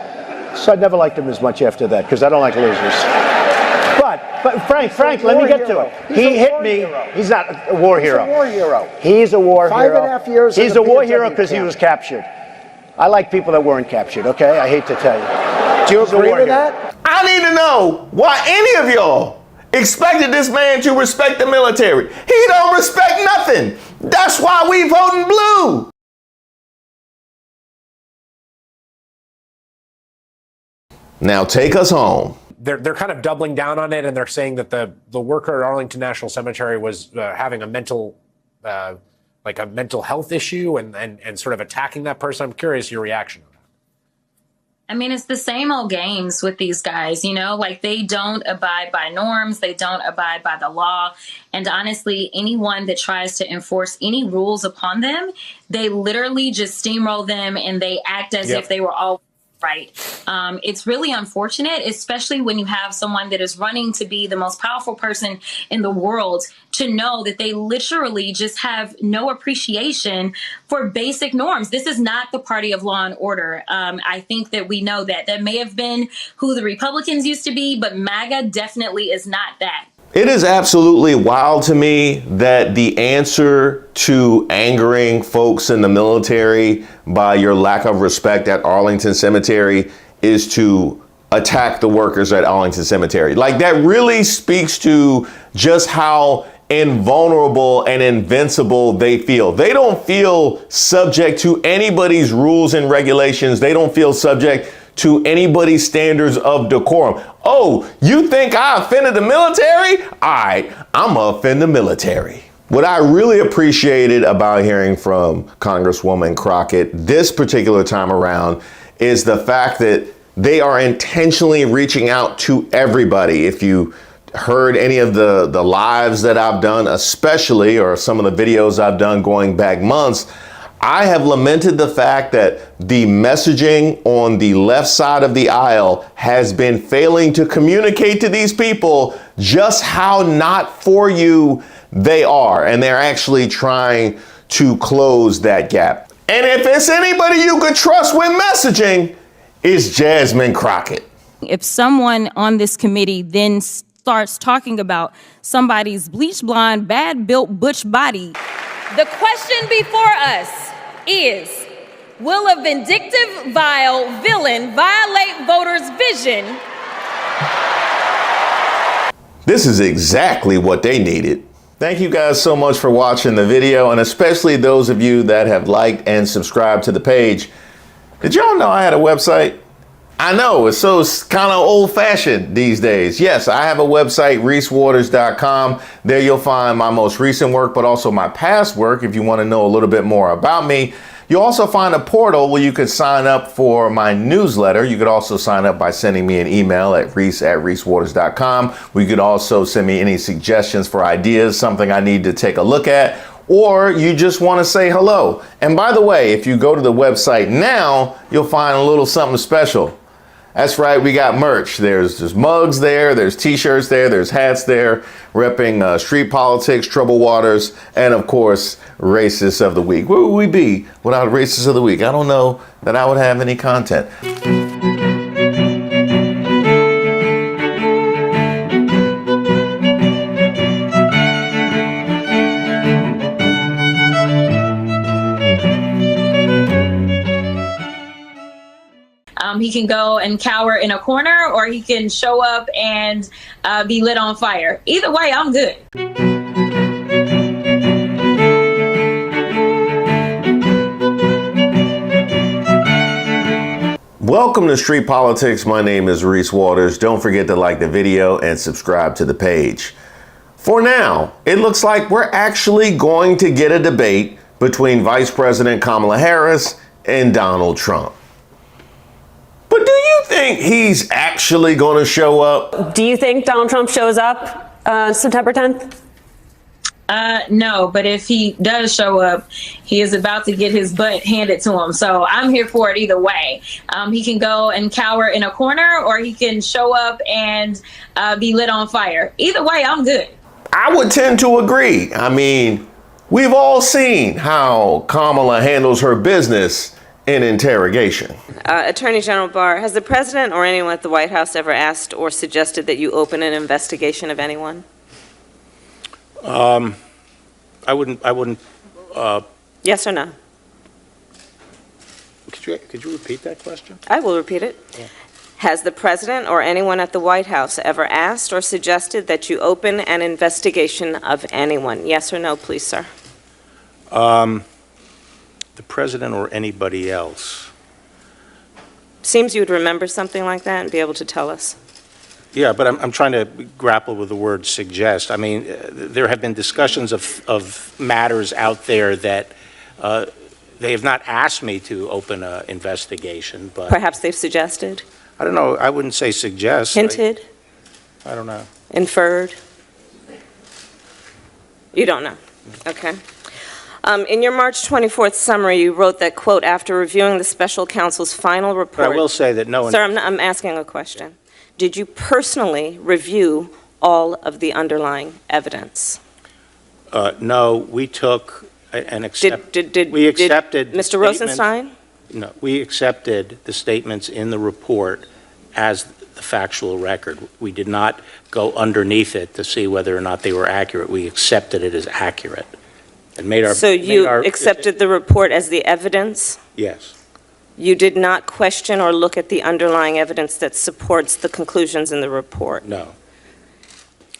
So I never liked him as much after that, because I don't like losers. But Frank, let me get to it. He hit me. He's not a war hero. He's a war hero. He's a war hero. 5.5 years. He's a war hero because he was captured. I like people that weren't captured, okay? I hate to tell you. Do you agree with that? I need to know why any of y'all expected this man to respect the military. He don't respect nothing. That's why we voting blue. Now take us home. They're kind of doubling down on it, and they're saying that the worker at Arlington National Cemetery was having a mental like a mental health issue and sort of attacking that person? I'm curious your reaction. I mean, it's the same old games with these guys, you know, like they don't abide by norms. They don't abide by the law. And honestly, anyone that tries to enforce any rules upon them, they literally just steamroll them and they act as if they were all right. It's really unfortunate, especially when you have someone that is running to be the most powerful person in the world, to know that they literally just have no appreciation for basic norms. This is not the party of law and order. I think that we know that. That may have been who the Republicans used to be, but MAGA definitely is not that. It is absolutely wild to me that the answer to angering folks in the military by your lack of respect at Arlington Cemetery is to attack the workers at Arlington Cemetery. Like, that really speaks to just how invulnerable and invincible they feel. They don't feel subject to anybody's rules and regulations. They don't feel subject to anybody's standards of decorum. Oh, you think I offended the military? All right, I'm gonna offend the military. What I really appreciated about hearing from Congresswoman Crockett this particular time around is the fact that they are intentionally reaching out to everybody. If you heard any of the lives that I've done, especially, or some of the videos I've done going back months, I have lamented the fact that the messaging on the left side of the aisle has been failing to communicate to these people just how not for you they are. And they're actually trying to close that gap. And if it's anybody you could trust with messaging, it's Jasmine Crockett. If someone on this committee then starts talking about somebody's bleach blonde, bad built butch body, the question before us is, will a vindictive, vile villain violate voters' vision? This is exactly what they needed. Thank you guys so much for watching the video, and especially those of you that have liked and subscribed to the page. Did y'all know I had a website? I know, it's so kind of old-fashioned these days. Yes, I have a website, reesewaters.com. There you'll find my most recent work, but also my past work if you want to know a little bit more about me. You'll also find a portal where you could sign up for my newsletter. You could also sign up by sending me an email at reese@reesewaters.com. You could also send me any suggestions for ideas, something I need to take a look at, or you just want to say hello. And by the way, if you go to the website now, you'll find a little something special. That's right, we got merch. There's mugs there, there's t-shirts there, there's hats there, repping street politics, troubled waters, and of course, racists of the week. Where would we be without racists of the week? I don't know that I would have any content. He can go and cower in a corner, or he can show up and be lit on fire. Either way, I'm good. Welcome to Street Politics. My name is Reese Waters. Don't forget to like the video and subscribe to the page. For now, it looks like we're actually going to get a debate between Vice President Kamala Harris and Donald Trump. But do you think he's actually going to show up? Do you think Donald Trump shows up September 10th? No, but if he does show up, he is about to get his butt handed to him. So I'm here for it either way. He can go and cower in a corner, or he can show up and be lit on fire. Either way, I'm good. I would tend to agree. I mean, we've all seen how Kamala handles her business in interrogation. Attorney General Barr, has the president or anyone at the White House ever asked or suggested that you open an investigation of anyone? I wouldn't. Yes or no? Could you repeat that question? I will repeat it. Yeah. Has the president or anyone at the White House ever asked or suggested that you open an investigation of anyone? Yes or no, please, sir? The president or anybody else? Seems you would remember something like that and be able to tell us. Yeah, but I'm trying to grapple with the word suggest. I mean, there have been discussions of matters out there that they have not asked me to open an investigation, but Perhaps they've suggested, I don't know. I wouldn't say suggest. hinted, I don't know. inferred. You don't know. Okay. In your March 24th summary, you wrote that, quote, after reviewing the special counsel's final report. But I will say that no one. Sir, I'm asking a question. Did you personally review all of the underlying evidence? No, we took and accepted. Did we accepted the Mr. statements- Rosenstein? No, we accepted the statements in the report as the factual record. We did not go underneath it to see whether or not they were accurate. We accepted it as accurate and made our. So you made our- accepted the report as the evidence? Yes. You did not question or look at the underlying evidence that supports the conclusions in the report? No.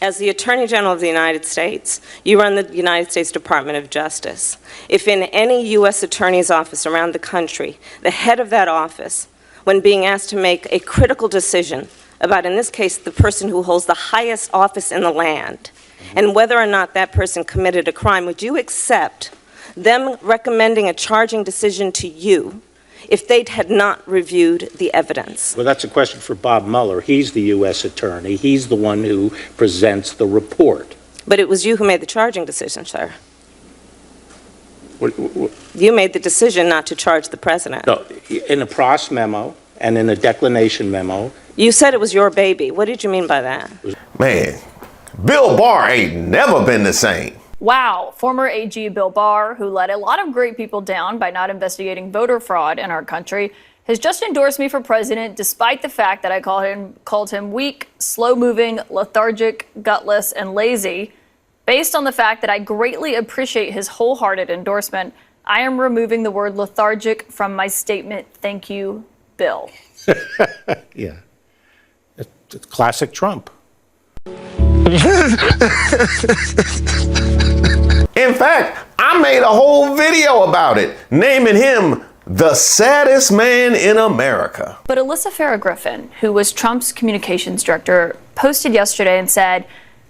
As the Attorney General of the United States, you run the United States Department of Justice. If in any U.S. Attorney's office around the country, the head of that office, when being asked to make a critical decision about, in this case, the person who holds the highest office in the land, and whether or not that person committed a crime, would you accept them recommending a charging decision to you if they had not reviewed the evidence? Well, that's a question for Bob Mueller. He's the U.S. Attorney. He's the one who presents the report. But it was you who made the charging decision, sir. What- You made the decision not to charge the president. No, in a Pross memo and in a declination memo. You said it was your baby. What did you mean by that? Man, Bill Barr ain't never been the same. Wow, former AG Bill Barr, who let a lot of great people down by not investigating voter fraud in our country, has just endorsed me for president despite the fact that I called him weak, slow-moving, lethargic, gutless, and lazy. Based on the fact that I greatly appreciate his wholehearted endorsement, I am removing the word lethargic from my statement. Thank you, Bill. Yeah. It's classic Trump. In fact, I made a whole video about it, naming him the saddest man in America. But Alyssa Farah Griffin, who was Trump's communications director, posted yesterday and said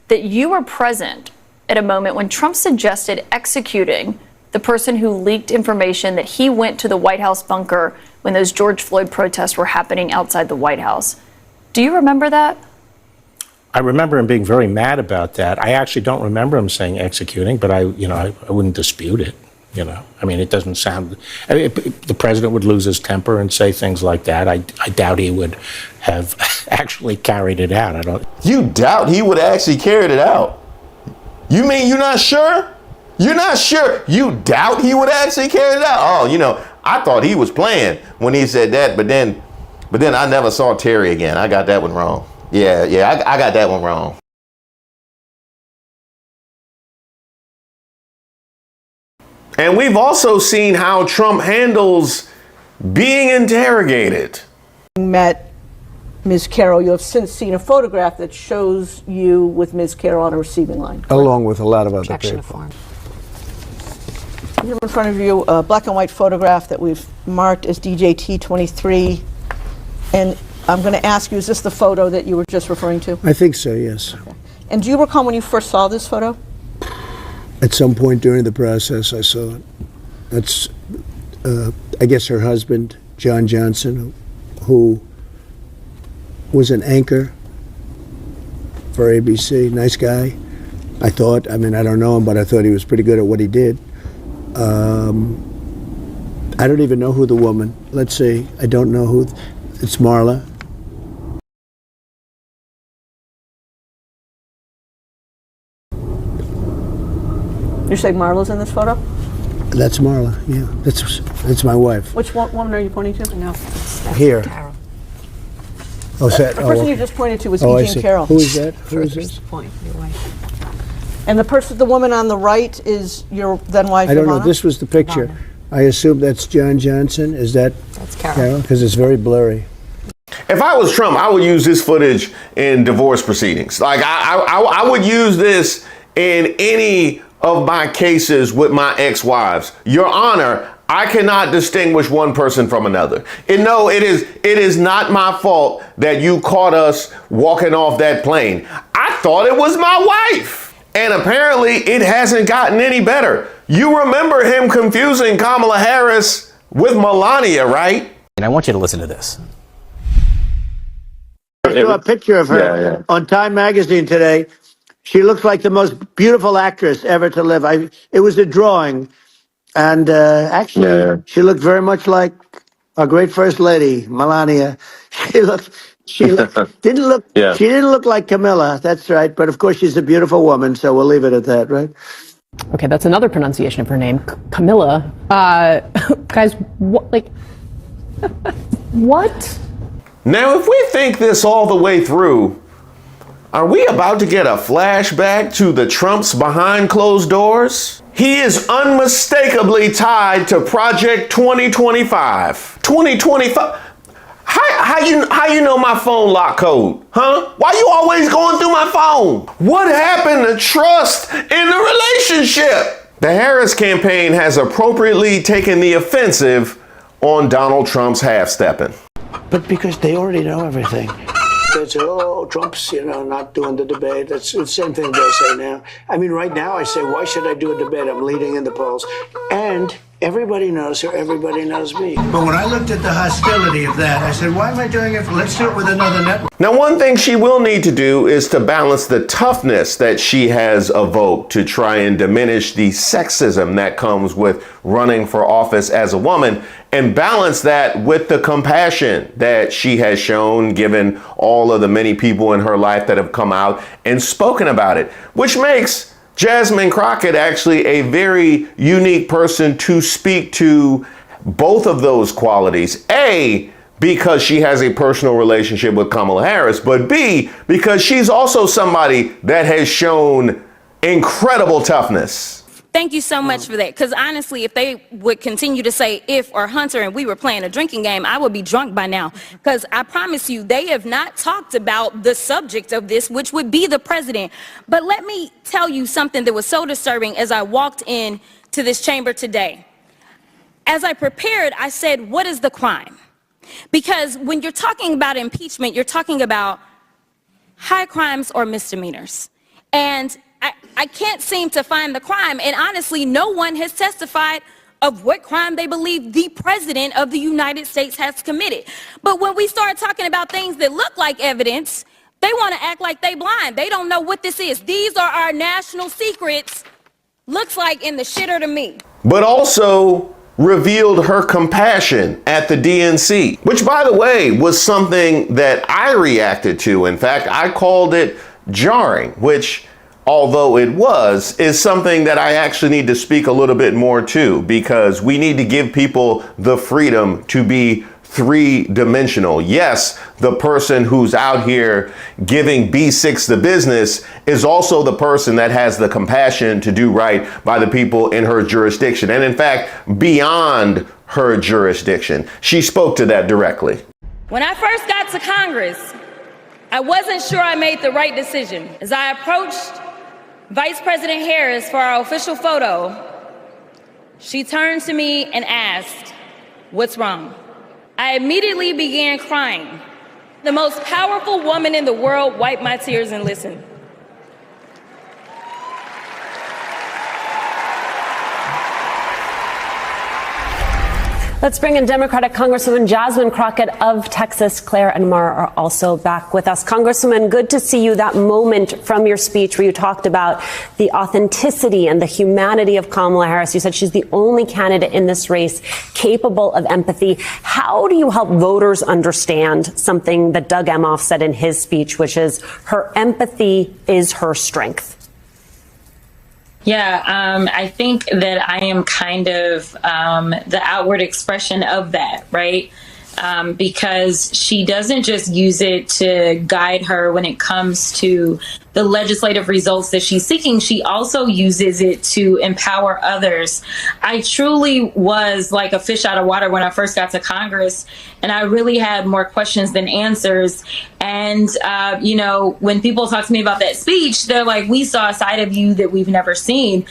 that you were present at a moment when Trump suggested executing the person who leaked information that he went to the White House bunker when those George Floyd protests were happening outside the White House. Do you remember that? I remember him being very mad about that. I actually don't remember him saying executing, but I wouldn't dispute it. I mean, it doesn't sound. The president would lose his temper and say things like that. I doubt he would have actually carried it out. I don't. You doubt he would actually carried it out? You mean you're not sure? You're not sure? You doubt he would actually carry it out? Oh, I thought he was playing when he said that, but then I never saw Terry again. I got that one wrong. Yeah, I got that one wrong. And we've also seen how Trump handles being interrogated. Met Ms. Carroll. You have since seen a photograph that shows you with Ms. Carroll on a receiving line. Along with a lot of other people. You have in front of you a black and white photograph that we've marked as DJT23. And I'm going to ask you, is this the photo that you were just referring to? I think so, yes. Okay. And do you recall when you first saw this photo? At some point during the process, I saw it. That's, I guess, her husband, John Johnson, who was an anchor for ABC. Nice guy, I thought. I mean, I don't know him, but I thought he was pretty good at what he did. I don't even know who the woman. Let's see. I don't know who. It's Marla. You say Marla's in this photo? That's Marla. Yeah, that's my wife. Which woman are you pointing to? No. Here. Oh, is that? The person you just pointed to was I E. Jean see. Carroll. Who is that? Who is this? Point, your wife. And the woman on the right is your then wife. I don't know. Ivana? This was the picture. Ivana. I assume that's John Johnson. Is that? That's Carroll. Because it's very blurry. If I was Trump, I would use this footage in divorce proceedings. Like I would use this in any of my cases with my ex-wives. Your Honor, I cannot distinguish one person from another. And no, it is not my fault that you caught us walking off that plane. I thought it was my wife. And apparently it hasn't gotten any better. You remember him confusing Kamala Harris with Melania, right? And I want you to listen to this. I saw a picture of her on Time magazine today. She looks like the most beautiful actress ever to live. It was a drawing. And actually, she looked very much like our great first lady, Melania. She didn't look like Camilla. That's right. But of course, she's a beautiful woman. So we'll leave it at that, right? Okay, that's another pronunciation of her name, Camilla. Guys, what, like, what? Now, if we think this all the way through, are we about to get a flashback to the Trumps behind closed doors? He is unmistakably tied to Project 2025. 2025. How you know my phone lock code? Huh? Why you always going through my phone? What happened to trust in the relationship? The Harris campaign has appropriately taken the offensive on Donald Trump's half-stepping. But because they already know everything. They say, oh, Trump's, not doing the debate. That's the same thing they'll say now. I mean, right now I say, why should I do a debate? I'm leading in the polls. And everybody knows her, everybody knows me. But when I looked at the hostility of that, I said, why am I doing it? Let's do it with another network. Now, one thing she will need to do is to balance the toughness that she has evoked to try and diminish the sexism that comes with running for office as a woman, and balance that with the compassion that she has shown, given all of the many people in her life that have come out and spoken about it, which makes Jasmine Crockett actually a very unique person to speak to both of those qualities. A, because she has a personal relationship with Kamala Harris, but B, because she's also somebody that has shown incredible toughness. Thank you so much for that. Because honestly, if they would continue to say if or Hunter and we were playing a drinking game, I would be drunk by now. Because I promise you, they have not talked about the subject of this, which would be the president. But let me tell you something that was so disturbing as I walked in to this chamber today. As I prepared, I said, what is the crime? Because when you're talking about impeachment, you're talking about high crimes or misdemeanors. And I can't seem to find the crime. And honestly, no one has testified of what crime they believe the president of the United States has committed. But when we start talking about things that look like evidence, they want to act like they blind. They don't know what this is. These are our national secrets. Looks like in the shitter to me. But also revealed her compassion at the DNC, which, by the way, was something that I reacted to. In fact, I called it jarring, which, although it was, is something that I actually need to speak a little bit more to, because we need to give people the freedom to be three-dimensional. Yes, the person who's out here giving B6 the business is also the person that has the compassion to do right by the people in her jurisdiction. And in fact, beyond her jurisdiction. She spoke to that directly. When I first got to Congress, I wasn't sure I made the right decision. As I approached Vice President Harris for our official photo, she turned to me and asked, "What's wrong?" I immediately began crying. The most powerful woman in the world wiped my tears and listened. Let's bring in Democratic Congresswoman Jasmine Crockett of Texas. Claire and Mara are also back with us. Congresswoman, good to see you. That moment from your speech where you talked about the authenticity and the humanity of Kamala Harris. You said she's the only candidate in this race capable of empathy. How do you help voters understand something that Doug Emhoff said in his speech, which is her empathy is her strength? Yeah, I think that I am kind of the outward expression of that, right? Because she doesn't just use it to guide her when it comes to the the legislative results that she's seeking, she also uses it to empower others. I truly was like a fish out of water when I first got to Congress, and I really had more questions than answers. And, you know, when people talk to me about that speech, they're like, we saw a side of you that we've never seen.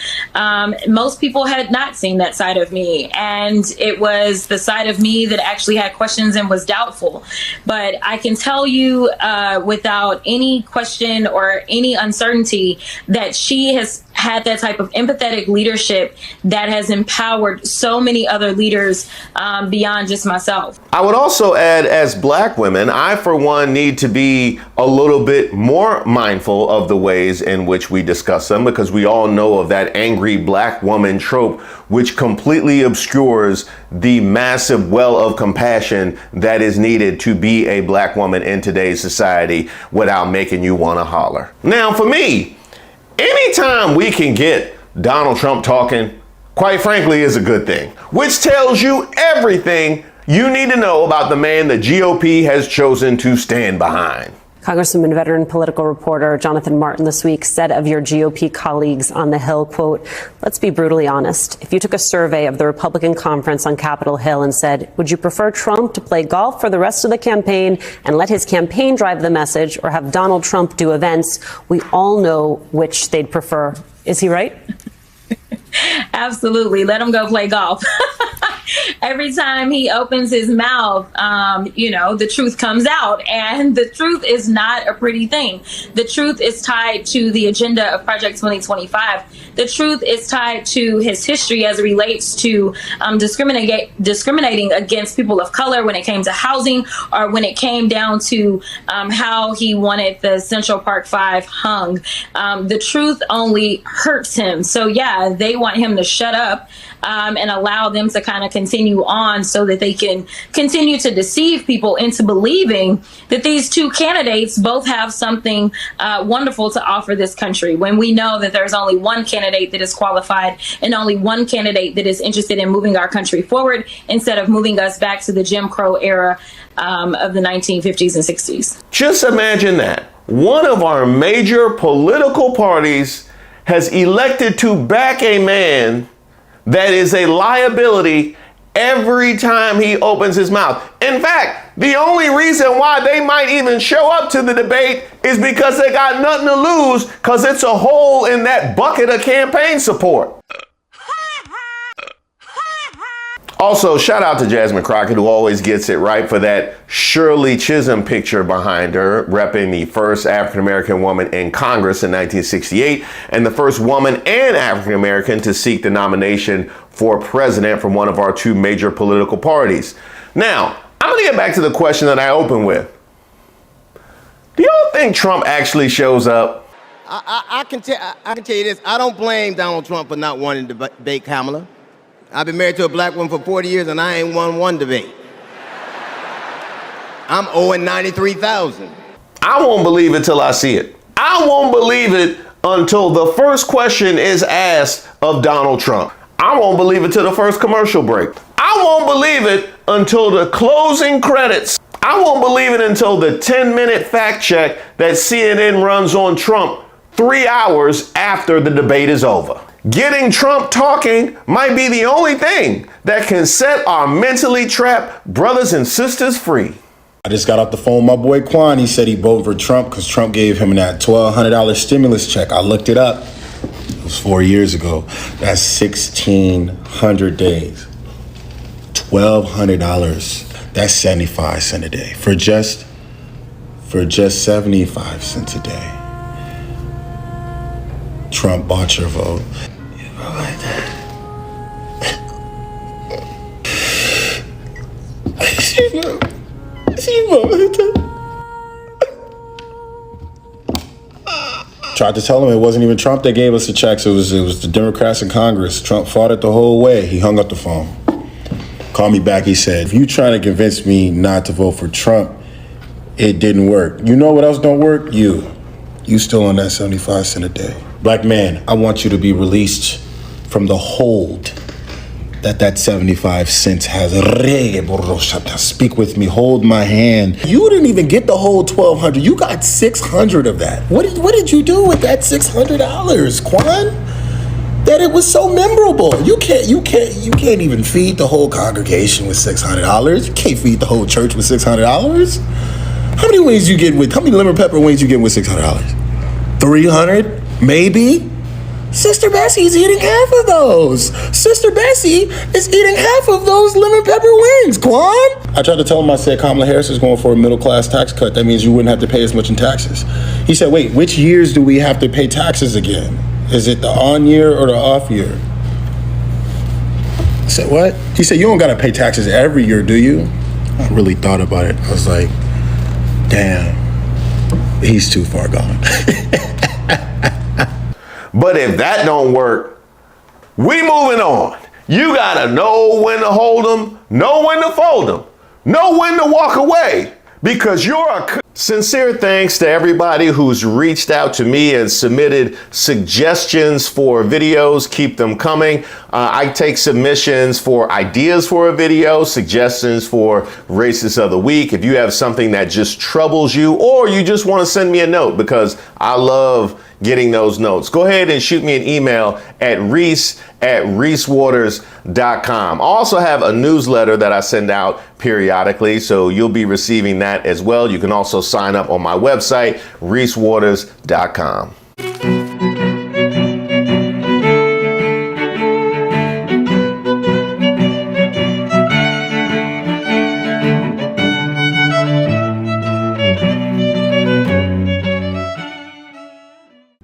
Most people had not seen that side of me. And it was the side of me that actually had questions and was doubtful. But I can tell you without any question or any uncertainty that she has had that type of empathetic leadership that has empowered so many other leaders beyond just myself. I would also add, as Black women, I, for one, need to be a little bit more mindful of the ways in which we discuss them, because we all know of that angry Black woman trope, which completely obscures the massive well of compassion that is needed to be a Black woman in today's society without making you want to holler. Now, for me, anytime we can get Donald Trump talking, quite frankly, is a good thing, which tells you everything you need to know about the man the GOP has chosen to stand behind. Congresswoman, veteran political reporter Jonathan Martin this week said of your GOP colleagues on the Hill, quote, let's be brutally honest. If you took a survey of the Republican conference on Capitol Hill and said, would you prefer Trump to play golf for the rest of the campaign and let his campaign drive the message, or have Donald Trump do events, we all know which they'd prefer. Is he right? Absolutely. Let him go play golf. Every time he opens his mouth, you know, the truth comes out, and the truth is not a pretty thing. The truth is tied to the agenda of Project 2025. The truth is tied to his history as it relates to discriminating against people of color when it came to housing, or when it came down to how he wanted the Central Park 5 hung. The truth only hurts him. So, yeah, they want him to shut up and allow them to kind of continue on so that they can continue to deceive people into believing that these two candidates both have something wonderful to offer this country, when we know that there's only one candidate that is qualified and only one candidate that is interested in moving our country forward instead of moving us back to the Jim Crow era of the 1950s and 60s. Just imagine that. One of our major political parties has elected to back a man that is a liability every time he opens his mouth. In fact, the only reason why they might even show up to the debate is because they got nothing to lose, because it's a hole in that bucket of campaign support. Also, shout out to Jasmine Crockett, who always gets it right for that Shirley Chisholm picture behind her, repping the first African-American woman in Congress in 1968, and the first woman and African-American to seek the nomination for president from one of our two major political parties. Now, I'm going to get back to the question that I opened with. Do y'all think Trump actually shows up? I can tell you this. I don't blame Donald Trump for not wanting to debate Kamala. I've been married to a Black woman for 40 years, and I ain't won one debate. I'm owing $93,000. I won't believe it till I see it. I won't believe it until the first question is asked of Donald Trump. I won't believe it till the first commercial break. I won't believe it until the closing credits. I won't believe it until the 10-minute fact check that CNN runs on Trump 3 hours after the debate is over. Getting Trump talking might be the only thing that can set our mentally trapped brothers and sisters free. I just got off the phone with my boy Quan. He said he voted for Trump because Trump gave him that $1,200 stimulus check. I looked it up. It was 4 years ago. That's 1,600 days. $1,200. That's 75 cents a day for just 75 cents a day. Trump bought your vote. Tried to tell him it wasn't even Trump that gave us the checks. It was the Democrats in Congress. Trump fought it the whole way. He hung up the phone. Called me back. He said, if you trying to convince me not to vote for Trump, it didn't work. You know what else don't work? You still on that 75 cents a day. Black man, I want you to be released from the hold that 75 cents has. Speak with me, hold my hand. You didn't even get the whole 1,200. You got 600 of that. What did you do with that $600, Quan? That it was so memorable. You can't even feed the whole congregation with $600. You can't feed the whole church with $600. How many lemon pepper wings you get with $600? 300, maybe. Sister Bessie's eating half of those. Sister Bessie is eating half of those lemon pepper wings, Quan. I tried to tell him, I said, Kamala Harris is going for a middle class tax cut. That means you wouldn't have to pay as much in taxes. He said, wait, which years do we have to pay taxes again? Is it the on year or the off year? I said, what? He said, you don't gotta pay taxes every year, do you? I really thought about it. I was like, damn, he's too far gone. But if that don't work, we moving on. You gotta know when to hold them, know when to fold them, know when to walk away, because you're a... Sincere thanks to everybody who's reached out to me and submitted suggestions for videos. Keep them coming. I take submissions for ideas for a video, suggestions for Racist of the Week. If you have something that just troubles you, or you just want to send me a note, because I love getting those notes, go ahead and shoot me an email at reese@reesewaters.com. I also have a newsletter that I send out periodically, so you'll be receiving that as well. You can also sign up on my website, reesewaters.com.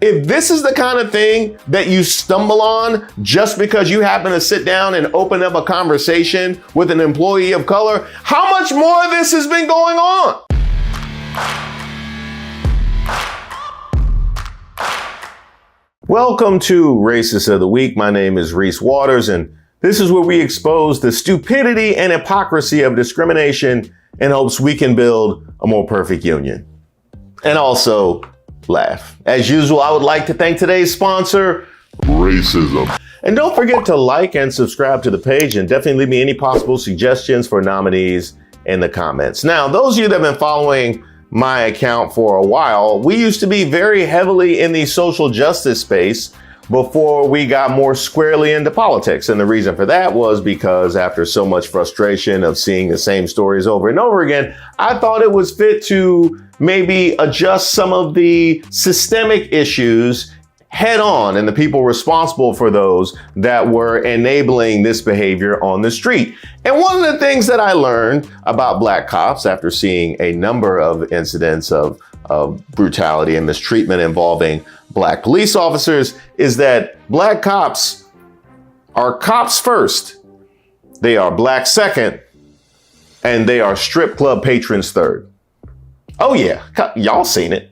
If this is the kind of thing that you stumble on just because you happen to sit down and open up a conversation with an employee of color, how much more of this has been going on? Welcome to Racist of the Week. My name is Reese Waters, and this is where we expose the stupidity and hypocrisy of discrimination in hopes we can build a more perfect union. And also, laugh. As usual, I would like to thank today's sponsor, Racism. And don't forget to like and subscribe to the page, and definitely leave me any possible suggestions for nominees in the comments. Now, those of you that have been following my account for a while, we used to be very heavily in the social justice space before we got more squarely into politics. And the reason for that was because after so much frustration of seeing the same stories over and over again, I thought it was fit to maybe adjust some of the systemic issues head on and the people responsible for those that were enabling this behavior on the street. And one of the things that I learned about black cops after seeing a number of incidents of brutality and mistreatment involving black police officers is that black cops are cops first, they are black second, and they are strip club patrons third. Oh yeah, y'all seen it.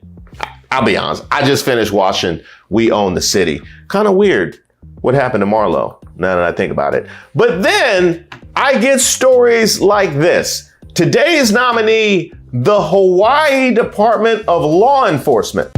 I'll be honest, I just finished watching We Own the City. Kind of weird what happened to Marlo, now that I think about it. But then I get stories like this. Today's nominee, the Hawaii Department of Law Enforcement.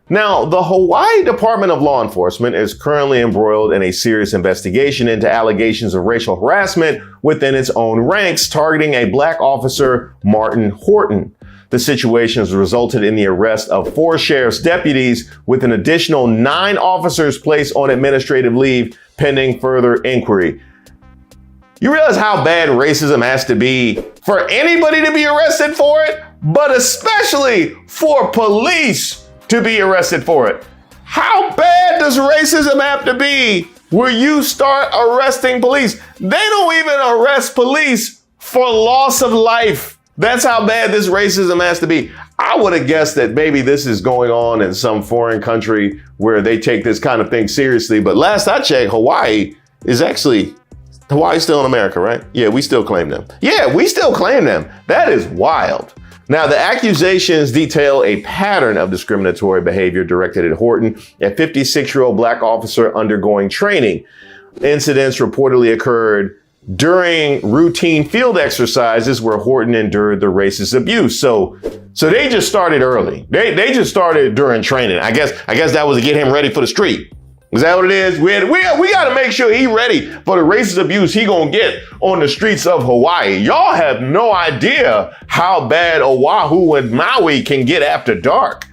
Now, the Hawaii Department of Law Enforcement is currently embroiled in a serious investigation into allegations of racial harassment within its own ranks, targeting a black officer, Martin Horton. The situation has resulted in the arrest of 4 sheriff's deputies, with an additional 9 officers placed on administrative leave pending further inquiry. You realize how bad racism has to be for anybody to be arrested for it, but especially for police to be arrested for it. How bad does racism have to be where you start arresting police? They don't even arrest police for loss of life. That's how bad this racism has to be. I would have guessed that maybe this is going on in some foreign country where they take this kind of thing seriously. But last I checked, Hawaii's still in America, right? Yeah, we still claim them. Yeah, we still claim them. That is wild. Now, the accusations detail a pattern of discriminatory behavior directed at Horton, a 56-year-old black officer undergoing training. Incidents reportedly occurred during routine field exercises where Horton endured the racist abuse. So So they just started early. They just started during training. I guess that was to get him ready for the street. Is that what it is? We got to make sure he ready for the racist abuse he gonna get on the streets of Hawaii. Y'all have no idea how bad Oahu and Maui can get after dark.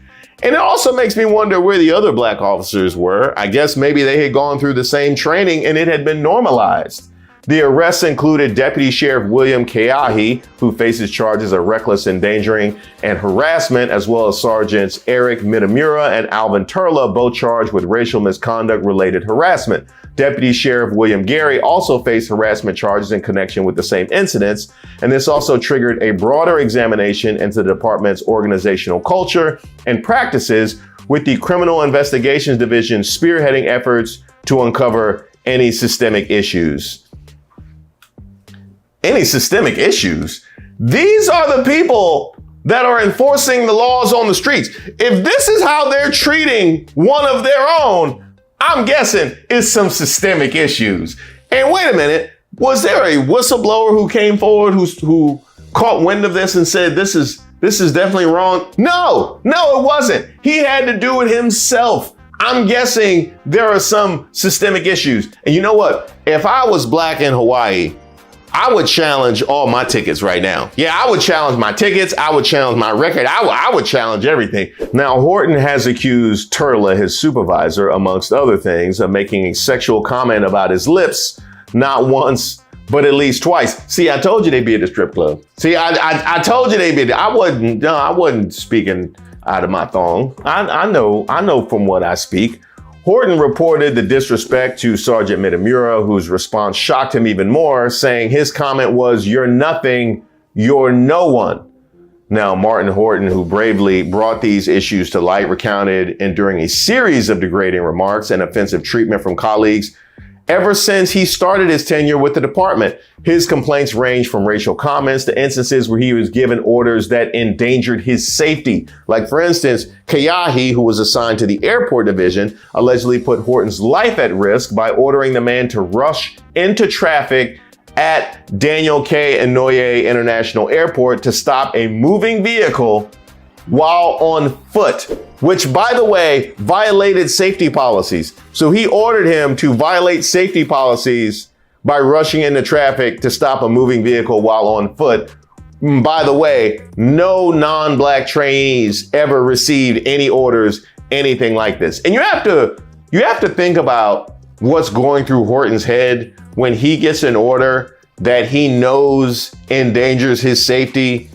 And it also makes me wonder where the other black officers were. I guess maybe they had gone through the same training and it had been normalized. The arrests included Deputy Sheriff William Keahi, who faces charges of reckless endangering and harassment, as well as Sergeants Eric Mitamura and Alvin Turla, both charged with racial misconduct-related harassment. Deputy Sheriff William Gary also faced harassment charges in connection with the same incidents, and this also triggered a broader examination into the department's organizational culture and practices, with the Criminal Investigations Division spearheading efforts to uncover any systemic issues. Any systemic issues? These are the people that are enforcing the laws on the streets. If this is how they're treating one of their own, I'm guessing it's some systemic issues. And wait a minute, was there a whistleblower who came forward who caught wind of this and said this is definitely wrong? No, it wasn't. He had to do it himself. I'm guessing there are some systemic issues. And you know what? If I was black in Hawaii, I would challenge all my tickets right now. Yeah, I would challenge my tickets. I would challenge my record. I would challenge everything. Now, Horton has accused Turla, his supervisor, amongst other things, of making a sexual comment about his lips, not once, but at least twice. See, I told you they'd be at the strip club. See, I told you they'd be. I wasn't speaking out of my thong. I know from what I speak. Horton reported the disrespect to Sergeant Mitamura, whose response shocked him even more, saying his comment was, "You're nothing, you're no one." Now, Martin Horton, who bravely brought these issues to light, recounted enduring a series of degrading remarks and offensive treatment from colleagues ever since he started his tenure with the department. His complaints range from racial comments to instances where he was given orders that endangered his safety. Like, for instance, Keahi, who was assigned to the airport division, allegedly put Horton's life at risk by ordering the man to rush into traffic at Daniel K. Inouye International Airport to stop a moving vehicle while on foot, which, by the way, violated safety policies. So he ordered him to violate safety policies by rushing into traffic to stop a moving vehicle while on foot. By the way, no non-black trainees ever received any orders, anything like this. And you have to think about what's going through Horton's head when he gets an order that he knows endangers his safety,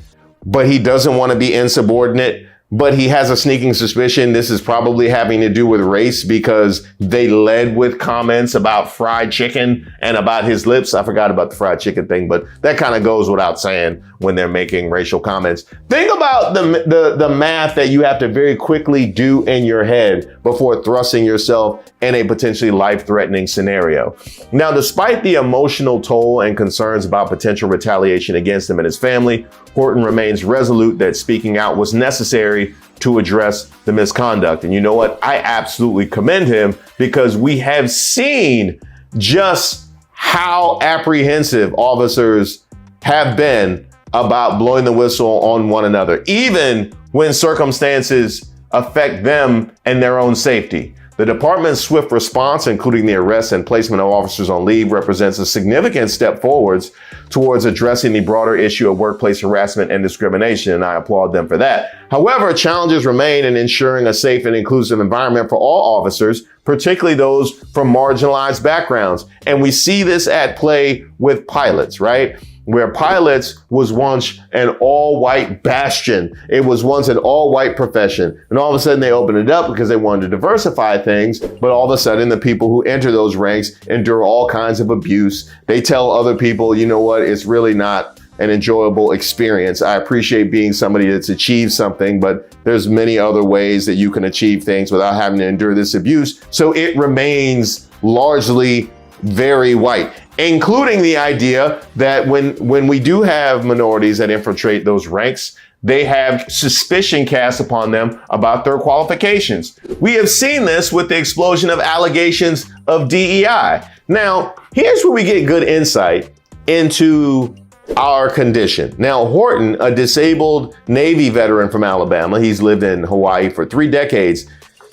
but he doesn't want to be insubordinate, but he has a sneaking suspicion this is probably having to do with race because they led with comments about fried chicken and about his lips. I forgot about the fried chicken thing, but that kind of goes without saying when they're making racial comments. Think about the math that you have to very quickly do in your head before thrusting yourself in a potentially life-threatening scenario. Now, despite the emotional toll and concerns about potential retaliation against him and his family, Horton remains resolute that speaking out was necessary to address the misconduct. And you know what? I absolutely commend him because we have seen just how apprehensive officers have been about blowing the whistle on one another, even when circumstances affect them and their own safety. The department's swift response, including the arrest and placement of officers on leave, represents a significant step forwards towards addressing the broader issue of workplace harassment and discrimination, and I applaud them for that. However, challenges remain in ensuring a safe and inclusive environment for all officers, particularly those from marginalized backgrounds. And we see this at play with pilots, right? Where pilots was once an all-white bastion. It was once an all-white profession. And all of a sudden they opened it up because they wanted to diversify things. But all of a sudden the people who enter those ranks endure all kinds of abuse. They tell other people, you know what, it's really not an enjoyable experience. I appreciate being somebody that's achieved something, but there's many other ways that you can achieve things without having to endure this abuse. So it remains largely very white, including the idea that when we do have minorities that infiltrate those ranks, they have suspicion cast upon them about their qualifications. We have seen this with the explosion of allegations of DEI. Now, here's where we get good insight into our condition. Now, Horton, a disabled Navy veteran from Alabama, he's lived in Hawaii for 3 decades.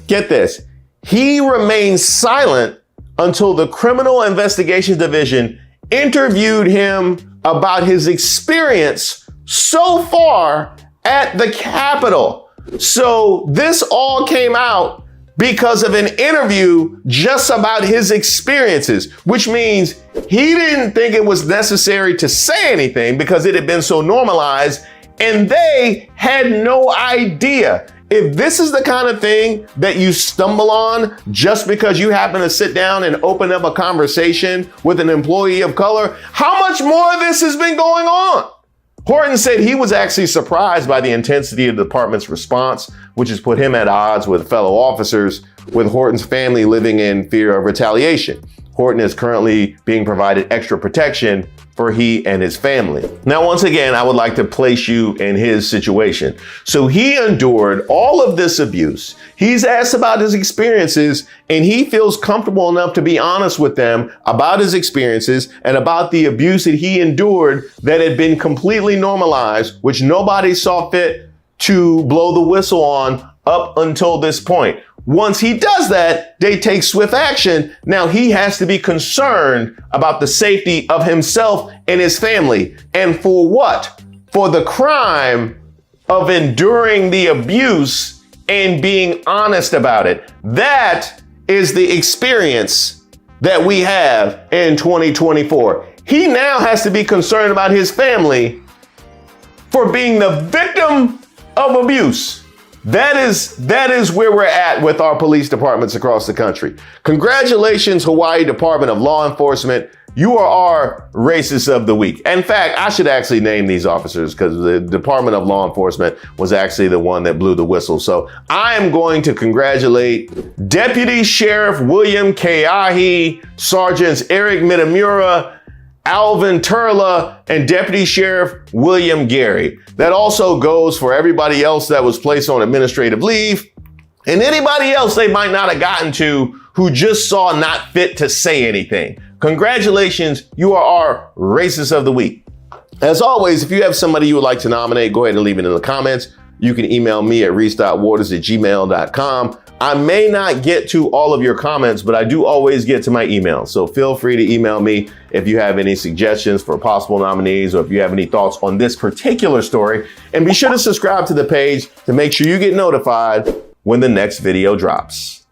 Get this, he remained silent until the Criminal Investigations Division interviewed him about his experience so far at the Capitol. So this all came out because of an interview just about his experiences, which means he didn't think it was necessary to say anything because it had been so normalized, and they had no idea. If this is the kind of thing that you stumble on just because you happen to sit down and open up a conversation with an employee of color, how much more of this has been going on? Horton said he was actually surprised by the intensity of the department's response, which has put him at odds with fellow officers, with Horton's family living in fear of retaliation. Horton is currently being provided extra protection for he and his family. Now, once again, I would like to place you in his situation. So he endured all of this abuse. He's asked about his experiences, and he feels comfortable enough to be honest with them about his experiences and about the abuse that he endured that had been completely normalized, which nobody saw fit to blow the whistle on up until this point. Once he does that, they take swift action. Now he has to be concerned about the safety of himself and his family. And for what? For the crime of enduring the abuse and being honest about it. That is the experience that we have in 2024. He now has to be concerned about his family for being the victim of abuse. That is where we're at with our police departments across the country. Congratulations, Hawaii Department of Law Enforcement. You are our Racist of the Week. In fact, I should actually name these officers because the Department of Law Enforcement was actually the one that blew the whistle. So I am going to congratulate Deputy Sheriff William Keahi, Sergeants Eric Mitamura, Alvin Turla, and Deputy Sheriff William Gary. That also goes for everybody else that was placed on administrative leave and anybody else they might not have gotten to who just saw not fit to say anything. Congratulations, you are our Racist of the Week. As always, if you have somebody you would like to nominate, go ahead and leave it in the comments. You can email me at reese.waters@gmail.com. I may not get to all of your comments, but I do always get to my emails. So feel free to email me if you have any suggestions for possible nominees or if you have any thoughts on this particular story. And be sure to subscribe to the page to make sure you get notified when the next video drops.